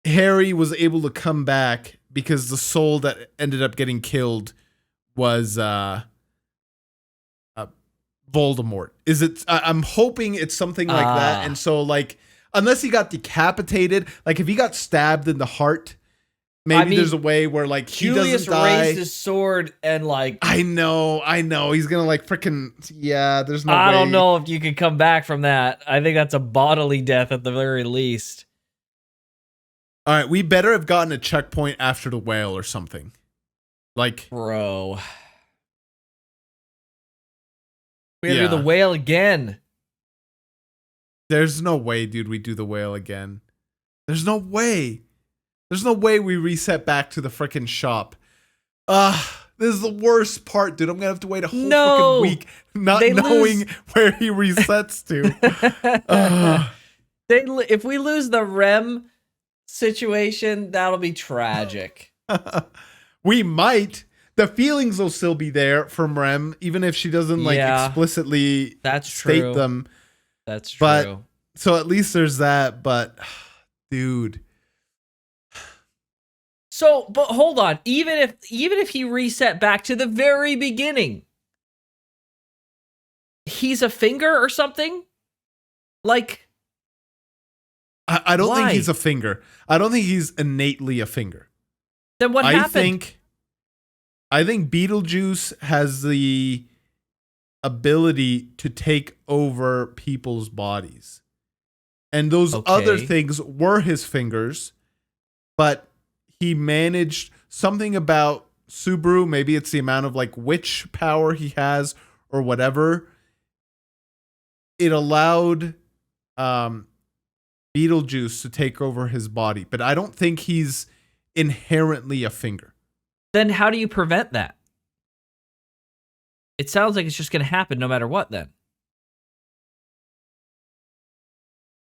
[SPEAKER 2] Harry was able to come back because the soul that ended up getting killed was Voldemort. Is it? I'm hoping it's something like that. And so, like, unless he got decapitated, like if he got stabbed in the heart, maybe there's a way where like he
[SPEAKER 1] Julius
[SPEAKER 2] doesn't die.
[SPEAKER 1] raised his sword and like
[SPEAKER 2] I know. He's gonna like freaking there's no way.
[SPEAKER 1] I don't know if you can come back from that. I think that's a bodily death at the very least.
[SPEAKER 2] All right, we better have gotten a checkpoint after the whale or something. Like,
[SPEAKER 1] Bro. We gotta
[SPEAKER 2] Yeah.
[SPEAKER 1] do the whale again.
[SPEAKER 2] there's no way, dude, we do the whale again. There's no way. There's no way we reset back to the freaking shop. This is the worst part, dude. I'm gonna have to wait a whole
[SPEAKER 1] No.
[SPEAKER 2] freaking week not
[SPEAKER 1] They
[SPEAKER 2] knowing
[SPEAKER 1] lose.
[SPEAKER 2] where he resets to. Ugh.
[SPEAKER 1] If we lose the REM situation, that'll be tragic.
[SPEAKER 2] We might. The feelings will still be there from Rem, even if she doesn't like
[SPEAKER 1] Yeah.
[SPEAKER 2] explicitly
[SPEAKER 1] That's
[SPEAKER 2] state
[SPEAKER 1] true.
[SPEAKER 2] them.
[SPEAKER 1] That's true.
[SPEAKER 2] But so at least there's that. But dude,
[SPEAKER 1] So, but hold on. Even if he reset back to the very beginning, he's a finger or something? Like,
[SPEAKER 2] I don't
[SPEAKER 1] why?
[SPEAKER 2] think he's a finger. I don't think he's innately a finger.
[SPEAKER 1] Then what happened?
[SPEAKER 2] I think Beetlejuice has the ability to take over people's bodies. And those other
[SPEAKER 1] Okay.
[SPEAKER 2] things were his fingers, but he managed something about Subaru. Maybe it's the amount of like witch power he has or whatever. It allowed Beetlejuice to take over his body, but I don't think he's inherently a finger.
[SPEAKER 1] Then how do you prevent that? It sounds like it's just going to happen no matter what then.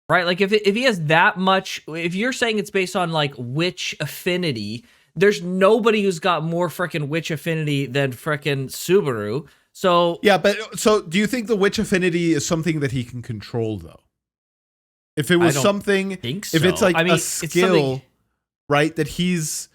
[SPEAKER 1] Right? Like if he has that much, if you're saying it's based on like witch affinity, there's nobody who's got more freaking witch affinity than freaking Subaru. So
[SPEAKER 2] Yeah, but so do you think the witch affinity is something that he can control though? If it was
[SPEAKER 1] don't
[SPEAKER 2] something,
[SPEAKER 1] think
[SPEAKER 2] if it's
[SPEAKER 1] so.
[SPEAKER 2] like
[SPEAKER 1] I mean,
[SPEAKER 2] a
[SPEAKER 1] it's
[SPEAKER 2] skill,
[SPEAKER 1] something-
[SPEAKER 2] right, that he's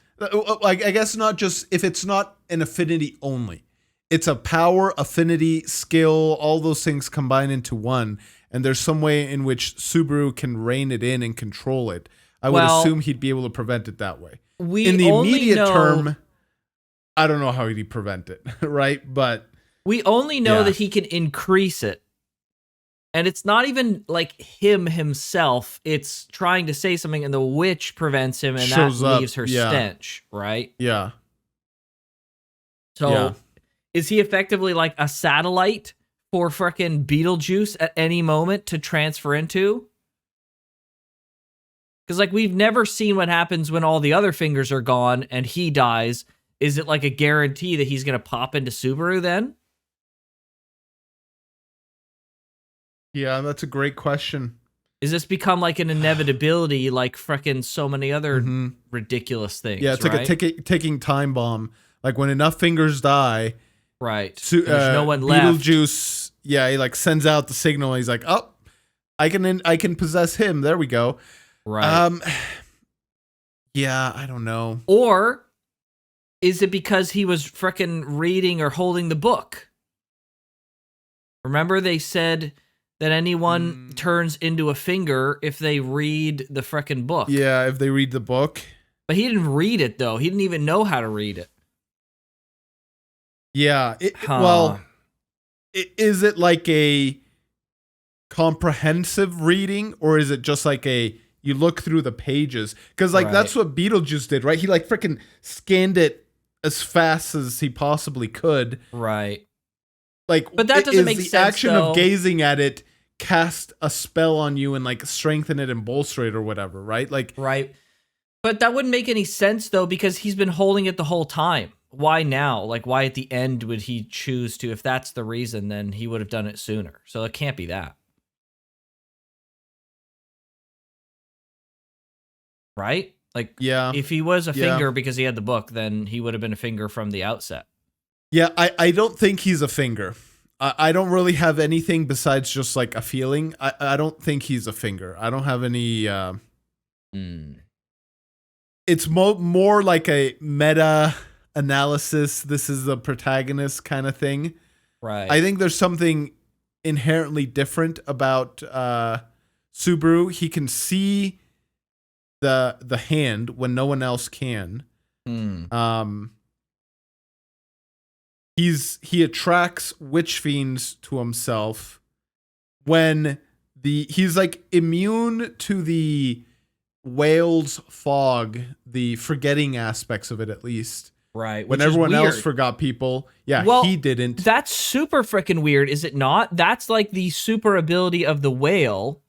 [SPEAKER 2] like, I guess not just if it's not an affinity only, it's a power, affinity, skill, all those things combined into one. And there's some way in which Subaru can rein it in and control it. I would
[SPEAKER 1] Well,
[SPEAKER 2] assume he'd be able to prevent it that way.
[SPEAKER 1] we
[SPEAKER 2] In the
[SPEAKER 1] only
[SPEAKER 2] immediate
[SPEAKER 1] know,
[SPEAKER 2] term, I don't know how he'd prevent it, right? But
[SPEAKER 1] we only know
[SPEAKER 2] Yeah.
[SPEAKER 1] that he can increase it. And it's not even like him himself. It's trying to say something, and the witch prevents him, and
[SPEAKER 2] Shows
[SPEAKER 1] that
[SPEAKER 2] up,
[SPEAKER 1] leaves her
[SPEAKER 2] yeah.
[SPEAKER 1] stench, right?
[SPEAKER 2] yeah,
[SPEAKER 1] So
[SPEAKER 2] Yeah.
[SPEAKER 1] is he effectively like a satellite for frickin' Beetlejuice at any moment to transfer into? Because like we've never seen what happens when all the other fingers are gone and he dies. Is it like a guarantee that he's going to pop into Subaru then?
[SPEAKER 2] yeah, that's a great question.
[SPEAKER 1] Is this become like an inevitability like frickin' so many other
[SPEAKER 2] Mhm.
[SPEAKER 1] ridiculous things?
[SPEAKER 2] Yeah, it's
[SPEAKER 1] right?
[SPEAKER 2] like a ticking time bomb. Like when enough fingers die,
[SPEAKER 1] Right. There's no one left.
[SPEAKER 2] Beetlejuice, yeah, he like sends out the signal. And he's like, "Oh, I can possess him." There we go.
[SPEAKER 1] Right.
[SPEAKER 2] Yeah, I don't know.
[SPEAKER 1] Or is it because he was frickin' reading or holding the book? Remember they said that anyone turns into a finger if they read the frickin' book.
[SPEAKER 2] Yeah, if they read the book.
[SPEAKER 1] But he didn't read it, though. He didn't even know how to read it.
[SPEAKER 2] Yeah.
[SPEAKER 1] Huh.
[SPEAKER 2] Well, is it like a comprehensive reading, or is it just like you look through the pages? Because like that's what Beetlejuice did, right? He like freaking scanned it as fast as he possibly could.
[SPEAKER 1] Right.
[SPEAKER 2] Like,
[SPEAKER 1] But that doesn't
[SPEAKER 2] is
[SPEAKER 1] make
[SPEAKER 2] the
[SPEAKER 1] sense,
[SPEAKER 2] action
[SPEAKER 1] though.
[SPEAKER 2] of gazing at it cast a spell on you and like strengthen it and bolster it or whatever, right? Like,
[SPEAKER 1] Right. But that wouldn't make any sense, though, because he's been holding it the whole time. Why now? Like, why at the end would he choose to? If that's the reason, then he would have done it sooner. So it can't be that. Right? Like,
[SPEAKER 2] yeah,
[SPEAKER 1] if he was a
[SPEAKER 2] Yeah.
[SPEAKER 1] finger because he had the book, then he would have been a finger from the outset.
[SPEAKER 2] yeah. I don't think he's a finger. I don't really have anything besides just like a feeling. I don't think he's a finger. I don't have any. It's more like a meta analysis. This is the protagonist kind of thing.
[SPEAKER 1] Right.
[SPEAKER 2] I think there's something inherently different about Subaru. He can see the hand when no one else can. He attracts witch fiends to himself when he's like immune to the whale's fog, the forgetting aspects of it at least.
[SPEAKER 1] Right.
[SPEAKER 2] When
[SPEAKER 1] which is
[SPEAKER 2] everyone else
[SPEAKER 1] weird.
[SPEAKER 2] forgot people, yeah,
[SPEAKER 1] Well,
[SPEAKER 2] he didn't.
[SPEAKER 1] That's super freaking weird, is it not? That's like the super ability of the whale,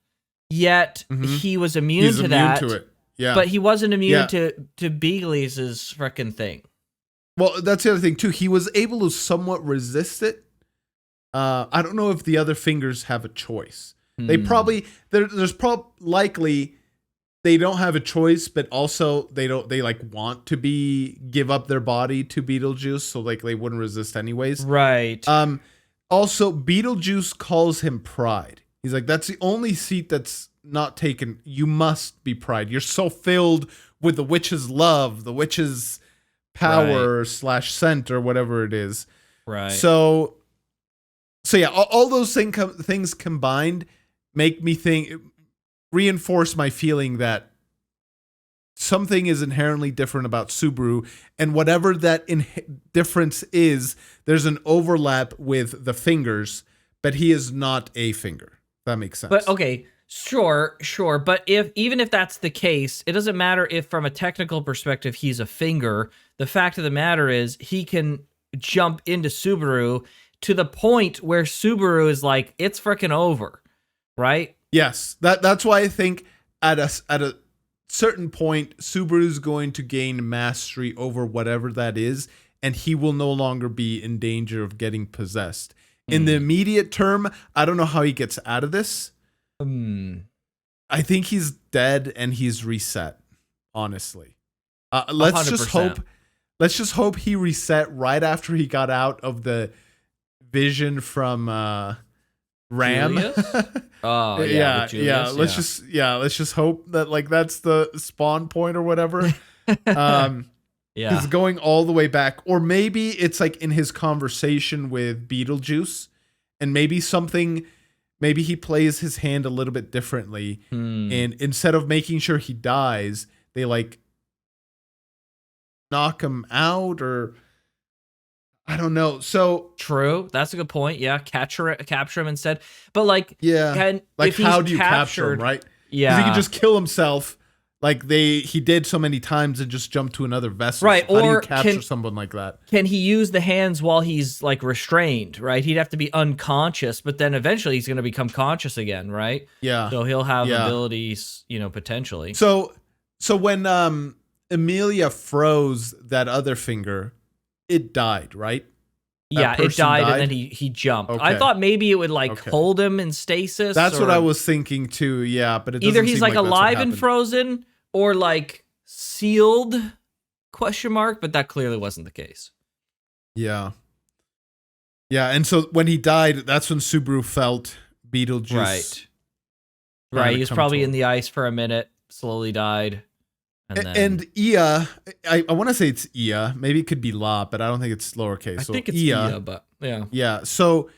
[SPEAKER 1] yet he was immune
[SPEAKER 2] He's
[SPEAKER 1] to
[SPEAKER 2] immune
[SPEAKER 1] that.
[SPEAKER 2] to it. Yeah.
[SPEAKER 1] But he wasn't immune
[SPEAKER 2] Yeah.
[SPEAKER 1] to Beagley's freaking thing.
[SPEAKER 2] Well, that's the other thing too. He was able to somewhat resist it. I don't know if the other fingers have a choice. They probably there's likely they don't have a choice, but also they like want to give up their body to Beetlejuice, so like they wouldn't resist anyways.
[SPEAKER 1] Right.
[SPEAKER 2] Also, Beetlejuice calls him Pride. He's like, that's the only seat that's not taken. You must be Pride. You're so filled with the witch's love, the witch's power / scent or whatever it is.
[SPEAKER 1] Right.
[SPEAKER 2] So yeah, all those things combined make me reinforce my feeling that something is inherently different about Subaru, and whatever that difference is, there's an overlap with the fingers, but he is not a finger. That makes sense.
[SPEAKER 1] But okay, sure. But even if that's the case, it doesn't matter if from a technical perspective he's a finger. The fact of the matter is he can jump into Subaru to the point where Subaru is like, it's freaking over, right?
[SPEAKER 2] Yes, that's why I think at a certain point, Subaru's going to gain mastery over whatever that is, and he will no longer be in danger of getting possessed. In the immediate term, I don't know how he gets out of this. I think he's dead and he's reset, honestly. Let's
[SPEAKER 1] 100%.
[SPEAKER 2] just hope he reset right after he got out of the vision from Ram.
[SPEAKER 1] Julius? Oh, yeah. With Julius,
[SPEAKER 2] Let's just hope that like that's the spawn point or whatever.
[SPEAKER 1] Yeah.
[SPEAKER 2] Is going all the way back, or maybe it's like in his conversation with Beetlejuice, and maybe he plays his hand a little bit differently, and instead of making sure he dies, they like knock him out, or I don't know. So
[SPEAKER 1] true, that's a good point. Yeah, capture him instead. But like,
[SPEAKER 2] yeah, like how do you capture him, right?
[SPEAKER 1] Yeah,
[SPEAKER 2] because he can just kill himself. Like he did so many times and just jumped to another vessel.
[SPEAKER 1] Right.
[SPEAKER 2] How do you
[SPEAKER 1] Or
[SPEAKER 2] capture someone like that?
[SPEAKER 1] Can he use the hands while he's like restrained, right? He'd have to be unconscious, but then eventually he's going to become conscious again, right?
[SPEAKER 2] Yeah.
[SPEAKER 1] So he'll have abilities, potentially.
[SPEAKER 2] So when Emilia froze that other finger, it died, right?
[SPEAKER 1] Yeah, it died and then he jumped.
[SPEAKER 2] Okay.
[SPEAKER 1] I thought maybe it would hold him in stasis.
[SPEAKER 2] That's what I was thinking too. Yeah, but it doesn't
[SPEAKER 1] either he's
[SPEAKER 2] seem
[SPEAKER 1] like
[SPEAKER 2] that's what
[SPEAKER 1] alive and
[SPEAKER 2] happened.
[SPEAKER 1] frozen or like sealed ? But that clearly wasn't the case.
[SPEAKER 2] Yeah. Yeah, and so when he died, that's when Subaru felt Beetlejuice.
[SPEAKER 1] Right. He was probably in the ice for a minute, slowly died.
[SPEAKER 2] And Ia, I want to say it's Ia. Maybe it could be La, but I don't think it's lowercase.
[SPEAKER 1] I
[SPEAKER 2] so
[SPEAKER 1] think it's Ia, but yeah.
[SPEAKER 2] Yeah. So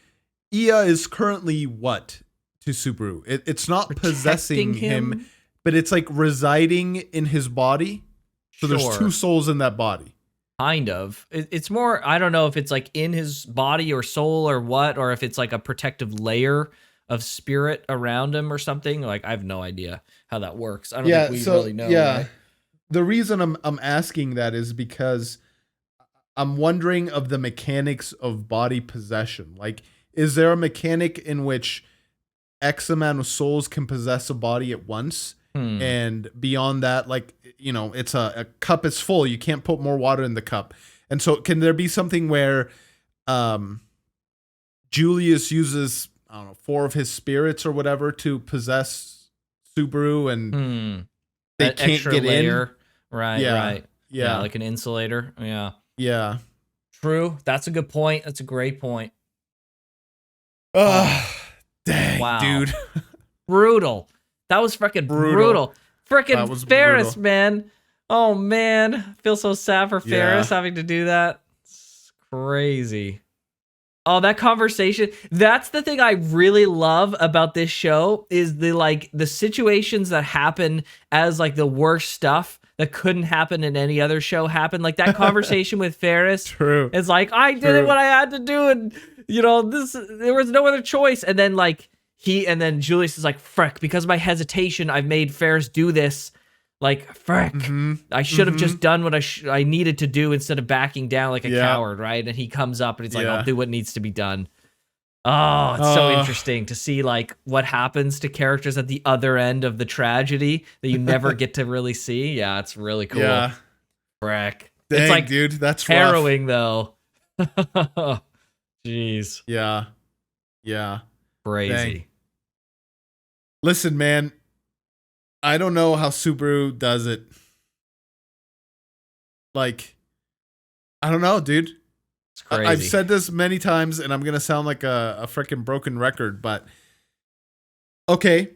[SPEAKER 2] Ia is currently what to Subaru? It's not possessing him, but it's like residing in his body. So there's two souls in that body.
[SPEAKER 1] Kind of. It's more, I don't know if it's like in his body or soul or what, or if it's like a protective layer of spirit around him or something. Like, I have no idea how that works. I don't think we really know.
[SPEAKER 2] Yeah.
[SPEAKER 1] Right?
[SPEAKER 2] The reason I'm asking that is because I'm wondering of the mechanics of body possession. Like, is there a mechanic in which X amount of souls can possess a body at once? And beyond that, like, it's a cup is full. You can't put more water in the cup. And so can there be something where Julius uses, I don't know, 4 of his spirits or whatever to possess Subaru and they can't get layer.
[SPEAKER 1] In? Right, right.
[SPEAKER 2] Yeah,
[SPEAKER 1] like an insulator. Yeah.
[SPEAKER 2] Yeah.
[SPEAKER 1] True. That's a good point. That's a great point.
[SPEAKER 2] Dang,
[SPEAKER 1] wow.
[SPEAKER 2] dude.
[SPEAKER 1] Brutal. That was freaking brutal. Freaking Ferris, brutal. Man. Oh, man. I feel so sad for Ferris having to do that. It's crazy. Oh, that conversation. That's the thing I really love about this show is the situations that happen as like the worst stuff that couldn't happen in any other show happen. Like that conversation with Ferris.
[SPEAKER 2] True.
[SPEAKER 1] It's like, I did it what I had to do. And there was no other choice. And then then Julius is like, frick, because of my hesitation, I've made Ferris do this. Like, frick, I should have just done what I needed to do instead of backing down like a coward, right? And he comes up and he's like, I'll do what needs to be done. Oh, it's so interesting to see like what happens to characters at the other end of the tragedy that you never get to really see. Yeah, it's really cool.
[SPEAKER 2] Yeah.
[SPEAKER 1] Frick.
[SPEAKER 2] Dang,
[SPEAKER 1] it's like
[SPEAKER 2] dude, that's rough.
[SPEAKER 1] harrowing though. Jeez.
[SPEAKER 2] Yeah. Yeah.
[SPEAKER 1] Crazy.
[SPEAKER 2] Dang. Listen, man, I don't know how Subaru does it. Like, I don't know, dude.
[SPEAKER 1] It's crazy.
[SPEAKER 2] I've said this many times, and I'm going to sound like a freaking broken record, but okay,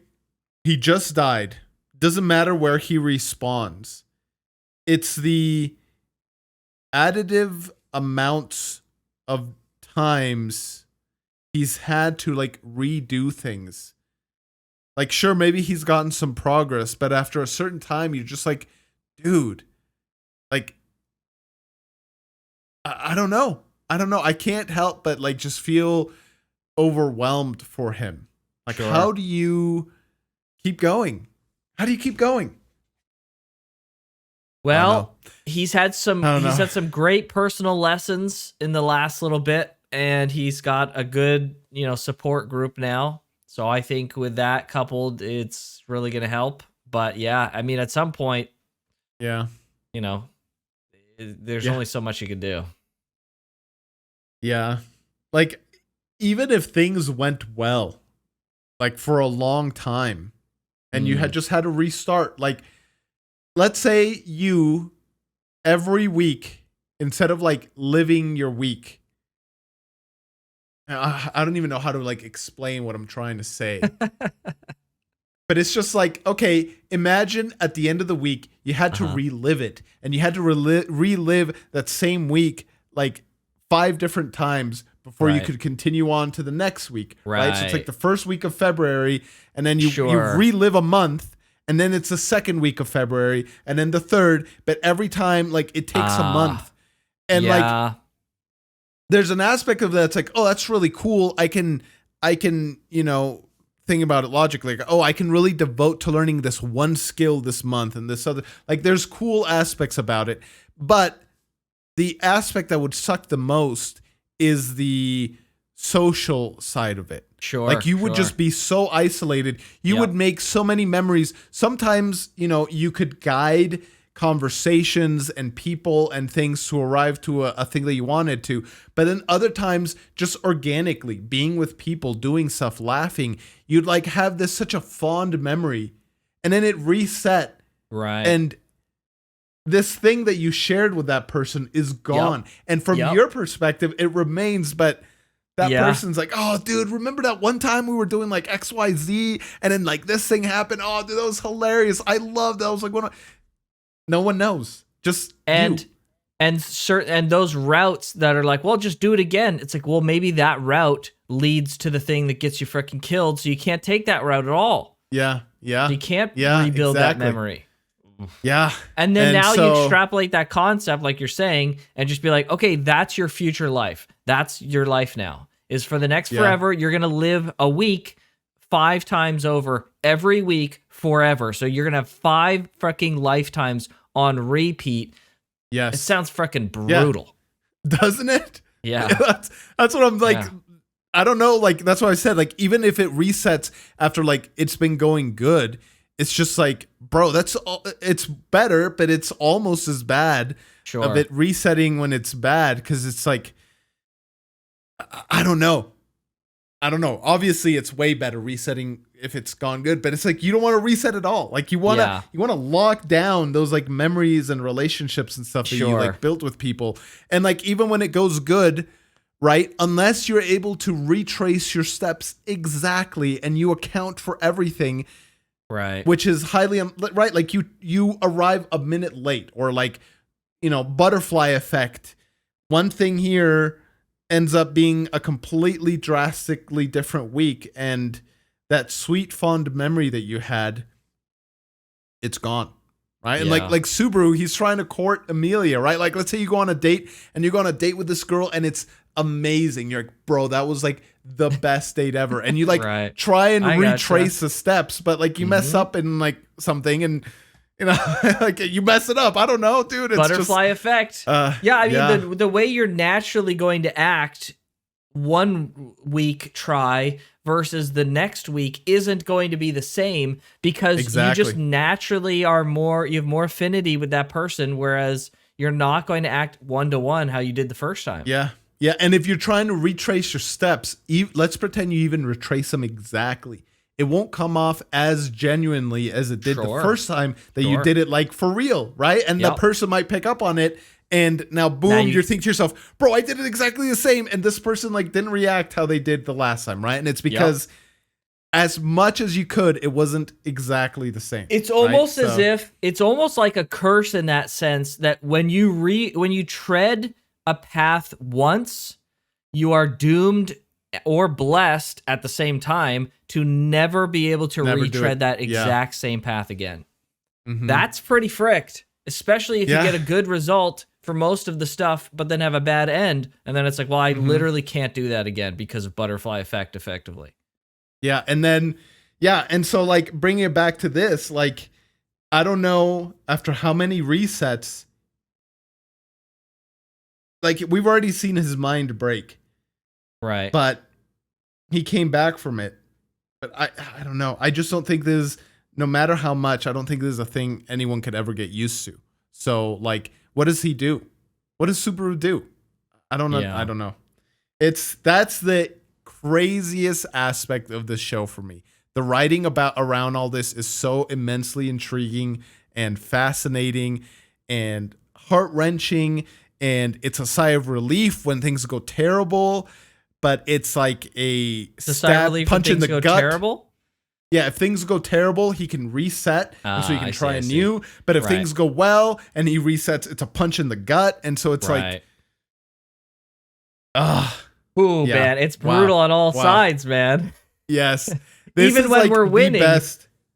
[SPEAKER 2] he just died. Doesn't matter where he respawns. It's the additive amounts of times he's had to like redo things. Like, sure, maybe he's gotten some progress, but after a certain time, you're just like, dude, like, I don't know. I don't know. I can't help but like just feel overwhelmed for him. Like,
[SPEAKER 1] Sure.
[SPEAKER 2] How do you keep going? How do you keep going?
[SPEAKER 1] Well, he's had some
[SPEAKER 2] I don't know.
[SPEAKER 1] great personal lessons in the last little bit, and he's got a good, support group now. So I think with that coupled, it's really going to help. But yeah, I mean, at some point,
[SPEAKER 2] Yeah.
[SPEAKER 1] there's
[SPEAKER 2] Yeah.
[SPEAKER 1] only so much you can do.
[SPEAKER 2] Yeah. Like, even if things went well, like for a long time, and you had just had to restart, like, let's say you every week, instead of like living your week, I don't even know how to like explain what I'm trying to say. But it's just like, okay, imagine at the end of the week, you had to relive it, and you had to relive that same week like 5 different times before you could continue on to the next week. Right. So it's like the first week of February, and then you relive a month, and then it's the second week of February, and then the third. But every time, like, it takes a month. And like, there's an aspect of that's like, oh, that's really cool. I can, think about it logically. Like, oh, I can really devote to learning this one skill this month and this other. Like, there's cool aspects about it. But the aspect that would suck the most is the social side of it.
[SPEAKER 1] Sure.
[SPEAKER 2] Like, you would just be so isolated. You would make so many memories. Sometimes, you could guide conversations and people and things to arrive to a thing that you wanted to. But then other times, just organically being with people, doing stuff, laughing, you'd like have this such a fond memory, and then it reset.
[SPEAKER 1] Right.
[SPEAKER 2] And this thing that you shared with that person is gone. And from your perspective, it remains, but that person's like, oh, dude, remember that one time we were doing like XYZ, and then like this thing happened? Oh, dude, that was hilarious. I loved that. I was like, no one knows. Just you.
[SPEAKER 1] And those routes that are like, well, just do it again. It's like, well, maybe that route leads to the thing that gets you freaking killed, so you can't take that route at all.
[SPEAKER 2] Yeah.
[SPEAKER 1] You can't rebuild that memory.
[SPEAKER 2] Yeah.
[SPEAKER 1] And then you extrapolate that concept, like you're saying, and just be like, okay, that's your future life. That's your life now. Is for the next forever, you're going to live a week 5 times over every week forever. So you're going to have 5 freaking lifetimes on repeat.
[SPEAKER 2] Yes.
[SPEAKER 1] It sounds freaking brutal.
[SPEAKER 2] Yeah. Doesn't it?
[SPEAKER 1] Yeah.
[SPEAKER 2] That's what I'm like. Yeah. I don't know. Like, that's what I said. Like, even if it resets after like it's been going good, it's just like, bro, it's better, but it's almost as bad of it resetting when it's bad. Cause it's like, I don't know. Obviously it's way better resetting if it's gone good, but it's like, you don't want to reset at all. Like, you want to lock down those like memories and relationships and stuff that you like built with people. And like, even when it goes good, right? Unless you're able to retrace your steps exactly and you account for everything,
[SPEAKER 1] right?
[SPEAKER 2] Which is highly right. Like, you arrive a minute late, or like, butterfly effect. One thing here ends up being a completely drastically different week, and that sweet fond memory that you had, it's gone. Right. And like Subaru, he's trying to court Emilia, right? Like, let's say you go on a date and you go on a date with this girl and it's amazing. You're like, bro, that was like the best date ever. And you like try and retrace the steps, but like you mess up in like something, and like you mess it up. I don't know, dude. It's
[SPEAKER 1] butterfly effect. I mean, the way you're naturally going to act one week try versus the next week isn't going to be the same, because you just naturally you have more affinity with that person. Whereas, you're not going to act one-to-one how you did the first time.
[SPEAKER 2] Yeah. Yeah. And if you're trying to retrace your steps, let's pretend you even retrace them exactly. It won't come off as genuinely as it did the first time that you did it like for real, right? And the person might pick up on it. And now, boom, you're thinking to yourself, bro, I did it exactly the same. And this person like didn't react how they did the last time, right? And it's because as much as you could, it wasn't exactly the same.
[SPEAKER 1] It's almost as if it's almost like a curse in that sense that when you tread a path once, you are doomed or blessed at the same time to never be able to retread that exact same path again. Mm-hmm. That's pretty fricked, especially if you get a good result for most of the stuff, but then have a bad end. And then it's like, well, I literally can't do that again because of butterfly effect effectively.
[SPEAKER 2] Yeah. And then, and so like bringing it back to this, like, I don't know after how many resets, like we've already seen his mind break.
[SPEAKER 1] Right.
[SPEAKER 2] But he came back from it. But I don't know. I just don't think there's, no matter how much, I don't think there's a thing anyone could ever get used to. So like, what does he do? What does Subaru do? I don't know. Yeah. I don't know. That's the craziest aspect of this show for me. The writing around all this is so immensely intriguing and fascinating and heart-wrenching. And it's a sigh of relief when things go terrible, but it's like a stab, punch in the gut.
[SPEAKER 1] Terrible?
[SPEAKER 2] Yeah, if things go terrible, he can reset, and so he can try anew. But if things go well and he resets, it's a punch in the gut, and so it's like,
[SPEAKER 1] ooh, man, it's brutal on all sides, man.
[SPEAKER 2] Yes,
[SPEAKER 1] even when we're winning,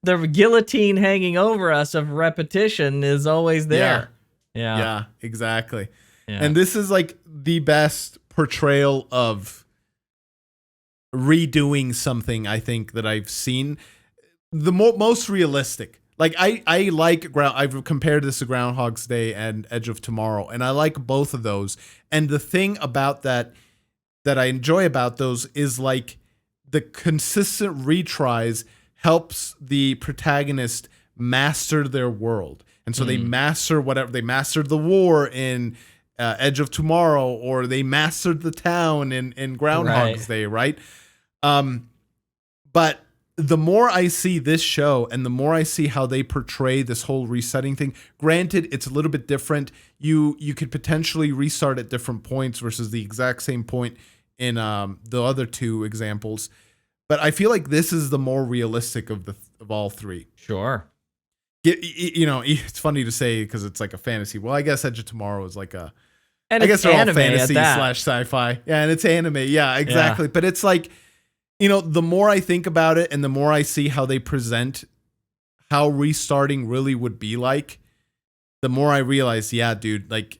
[SPEAKER 1] the guillotine hanging over us of repetition is always there.
[SPEAKER 2] Yeah, exactly. Yeah. And this is like the best portrayal of redoing something I think that I've seen. The most realistic. Like I like I've compared this to Groundhog's Day and Edge of Tomorrow, and I like both of those. And the thing about that I enjoy about those is like the consistent retries helps the protagonist master their world. And so they master whatever. They mastered the war in Edge of Tomorrow, or they mastered the town in Groundhog's Day, right? But the more I see this show and the more I see how they portray this whole resetting thing, granted, it's a little bit different. You could potentially restart at different points versus the exact same point in the other two examples. But I feel like this is the more realistic of all three.
[SPEAKER 1] Sure.
[SPEAKER 2] You know, it's funny to say because it's like a fantasy. Well, I guess Edge of Tomorrow is like a...
[SPEAKER 1] And
[SPEAKER 2] I guess they're all fantasy /
[SPEAKER 1] that.
[SPEAKER 2] sci-fi. Yeah, and it's anime. Yeah, exactly. Yeah. But it's like, you know, the more I think about it and the more I see how they present how restarting really would be like, the more I realize, yeah, dude, like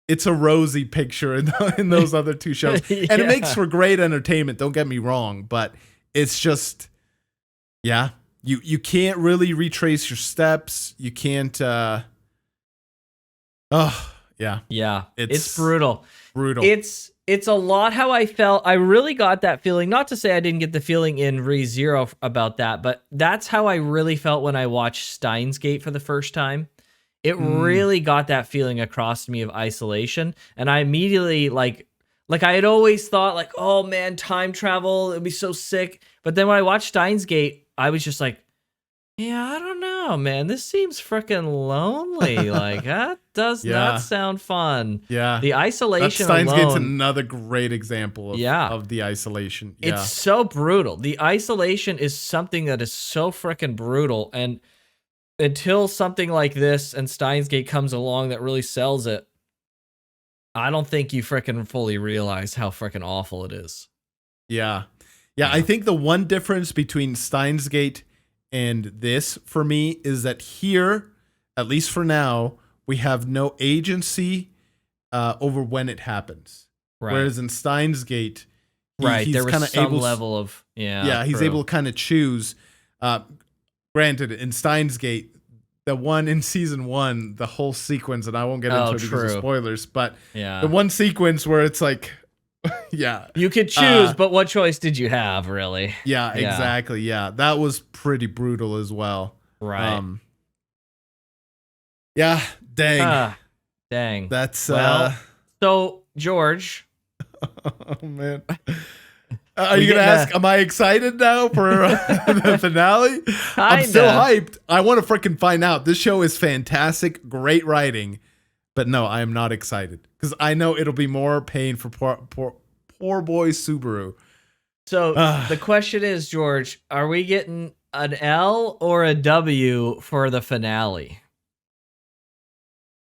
[SPEAKER 2] it's a rosy picture in those other two shows. And it makes for great entertainment, don't get me wrong, but it's just, you can't really retrace your steps. You can't,
[SPEAKER 1] Yeah. It's brutal.
[SPEAKER 2] Brutal.
[SPEAKER 1] It's a lot how I felt. I really got that feeling. Not to say I didn't get the feeling in ReZero about that, but that's how I really felt when I watched Steins Gate for the first time. It really got that feeling across to me of isolation. And I immediately like I had always thought like, oh man, time travel, it'd be so sick. But then when I watched Steins Gate, I was just like, yeah, I don't know, man. This seems freaking lonely. Like, that does not sound fun.
[SPEAKER 2] Yeah.
[SPEAKER 1] The isolation
[SPEAKER 2] Steins
[SPEAKER 1] alone.
[SPEAKER 2] Gate's another great example of the isolation. Yeah.
[SPEAKER 1] It's so brutal. The isolation is something that is so freaking brutal. And until something like this and Steins Gate comes along that really sells it, I don't think you freaking fully realize how freaking awful it is.
[SPEAKER 2] Yeah. I think the one difference between Steins Gate and this, for me, is that here, at least for now, we have no agency over when it happens. Right. Whereas in Steins Gate, he's
[SPEAKER 1] there was
[SPEAKER 2] kind of
[SPEAKER 1] some
[SPEAKER 2] able
[SPEAKER 1] level of
[SPEAKER 2] he's able to kind of choose. Granted, in Steins Gate, the one in season 1, the whole sequence, and I won't get into it because of spoilers, but the one sequence where it's like,
[SPEAKER 1] you could choose, but what choice did you have, really?
[SPEAKER 2] Yeah, exactly. Yeah, that was pretty brutal as well.
[SPEAKER 1] Right.
[SPEAKER 2] Dang.
[SPEAKER 1] Dang.
[SPEAKER 2] That's
[SPEAKER 1] well. So George.
[SPEAKER 2] Oh man. Are you gonna ask? Am I excited now for the finale? I'm still hyped. I want to freaking find out. This show is fantastic, great writing, but no, I am not excited because I know it'll be more pain for poor boy Subaru.
[SPEAKER 1] So the question is, George, are we getting an L or a W for the finale?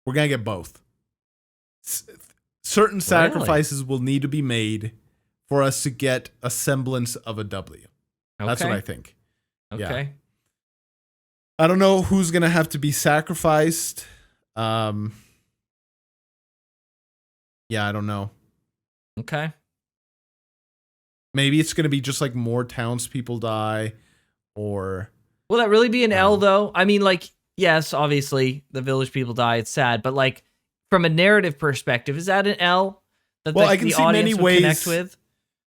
[SPEAKER 2] We're gonna get both. Certain sacrifices will need to be made for us to get a semblance of a W. That's what I think.
[SPEAKER 1] Okay.
[SPEAKER 2] Yeah. I don't know who's going to have to be sacrificed. Yeah, I don't know.
[SPEAKER 1] Okay.
[SPEAKER 2] Maybe it's going to be just like more townspeople die or...
[SPEAKER 1] Will that really be an L though? I mean, like, yes, obviously the village people die. It's sad, but like from a narrative perspective, is that an L that
[SPEAKER 2] I can
[SPEAKER 1] the
[SPEAKER 2] see
[SPEAKER 1] audience
[SPEAKER 2] many
[SPEAKER 1] would
[SPEAKER 2] ways
[SPEAKER 1] connect with?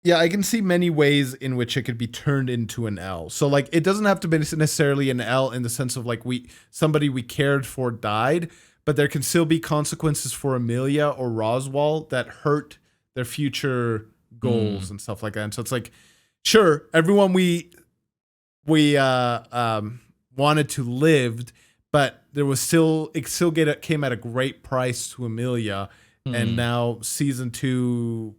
[SPEAKER 2] Yeah, I can see many ways in which it could be turned into an L. So like it doesn't have to be necessarily an L in the sense of like somebody we cared for died, but there can still be consequences for Emilia or Roswaal that hurt their future goals and stuff like that. And so it's like, sure, everyone we wanted to lived, but it still came at a great price to Emilia. And now season 2,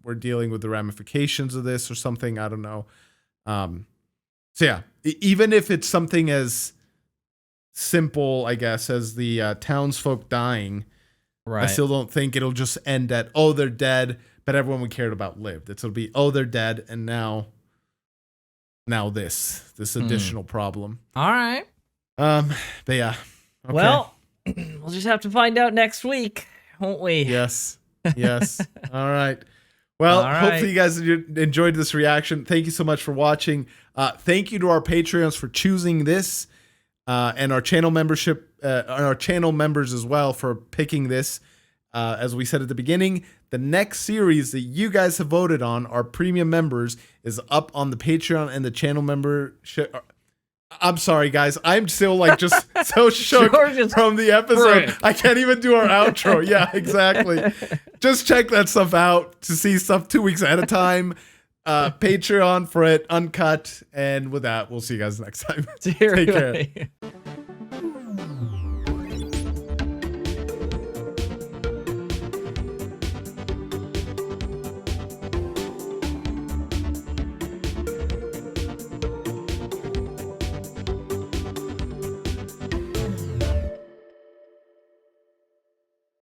[SPEAKER 2] we're dealing with the ramifications of this or something. I don't know. So yeah, even if it's something as simple, I guess, as the townsfolk dying,
[SPEAKER 1] right.
[SPEAKER 2] I still don't think it'll just end at, oh, they're dead, but everyone we cared about lived. It'll be, oh, they're dead, and now this additional problem.
[SPEAKER 1] All right.
[SPEAKER 2] But yeah. Okay.
[SPEAKER 1] Well, we'll just have to find out next week, won't we?
[SPEAKER 2] Yes. All right. Well, hopefully you guys enjoyed this reaction. Thank you so much for watching. Thank you to our Patreons for choosing this, and our channel membership, our channel members as well for picking this. As we said at the beginning, the next series that you guys have voted on, our premium members, is up on the Patreon and the channel membership. I'm sorry, guys. I'm still like just so shook from the episode. I can't even do our outro. Yeah, exactly. Just check that stuff out to see stuff 2 weeks ahead of time. Patreon for it, uncut. And with that, we'll see you guys next time. Take care.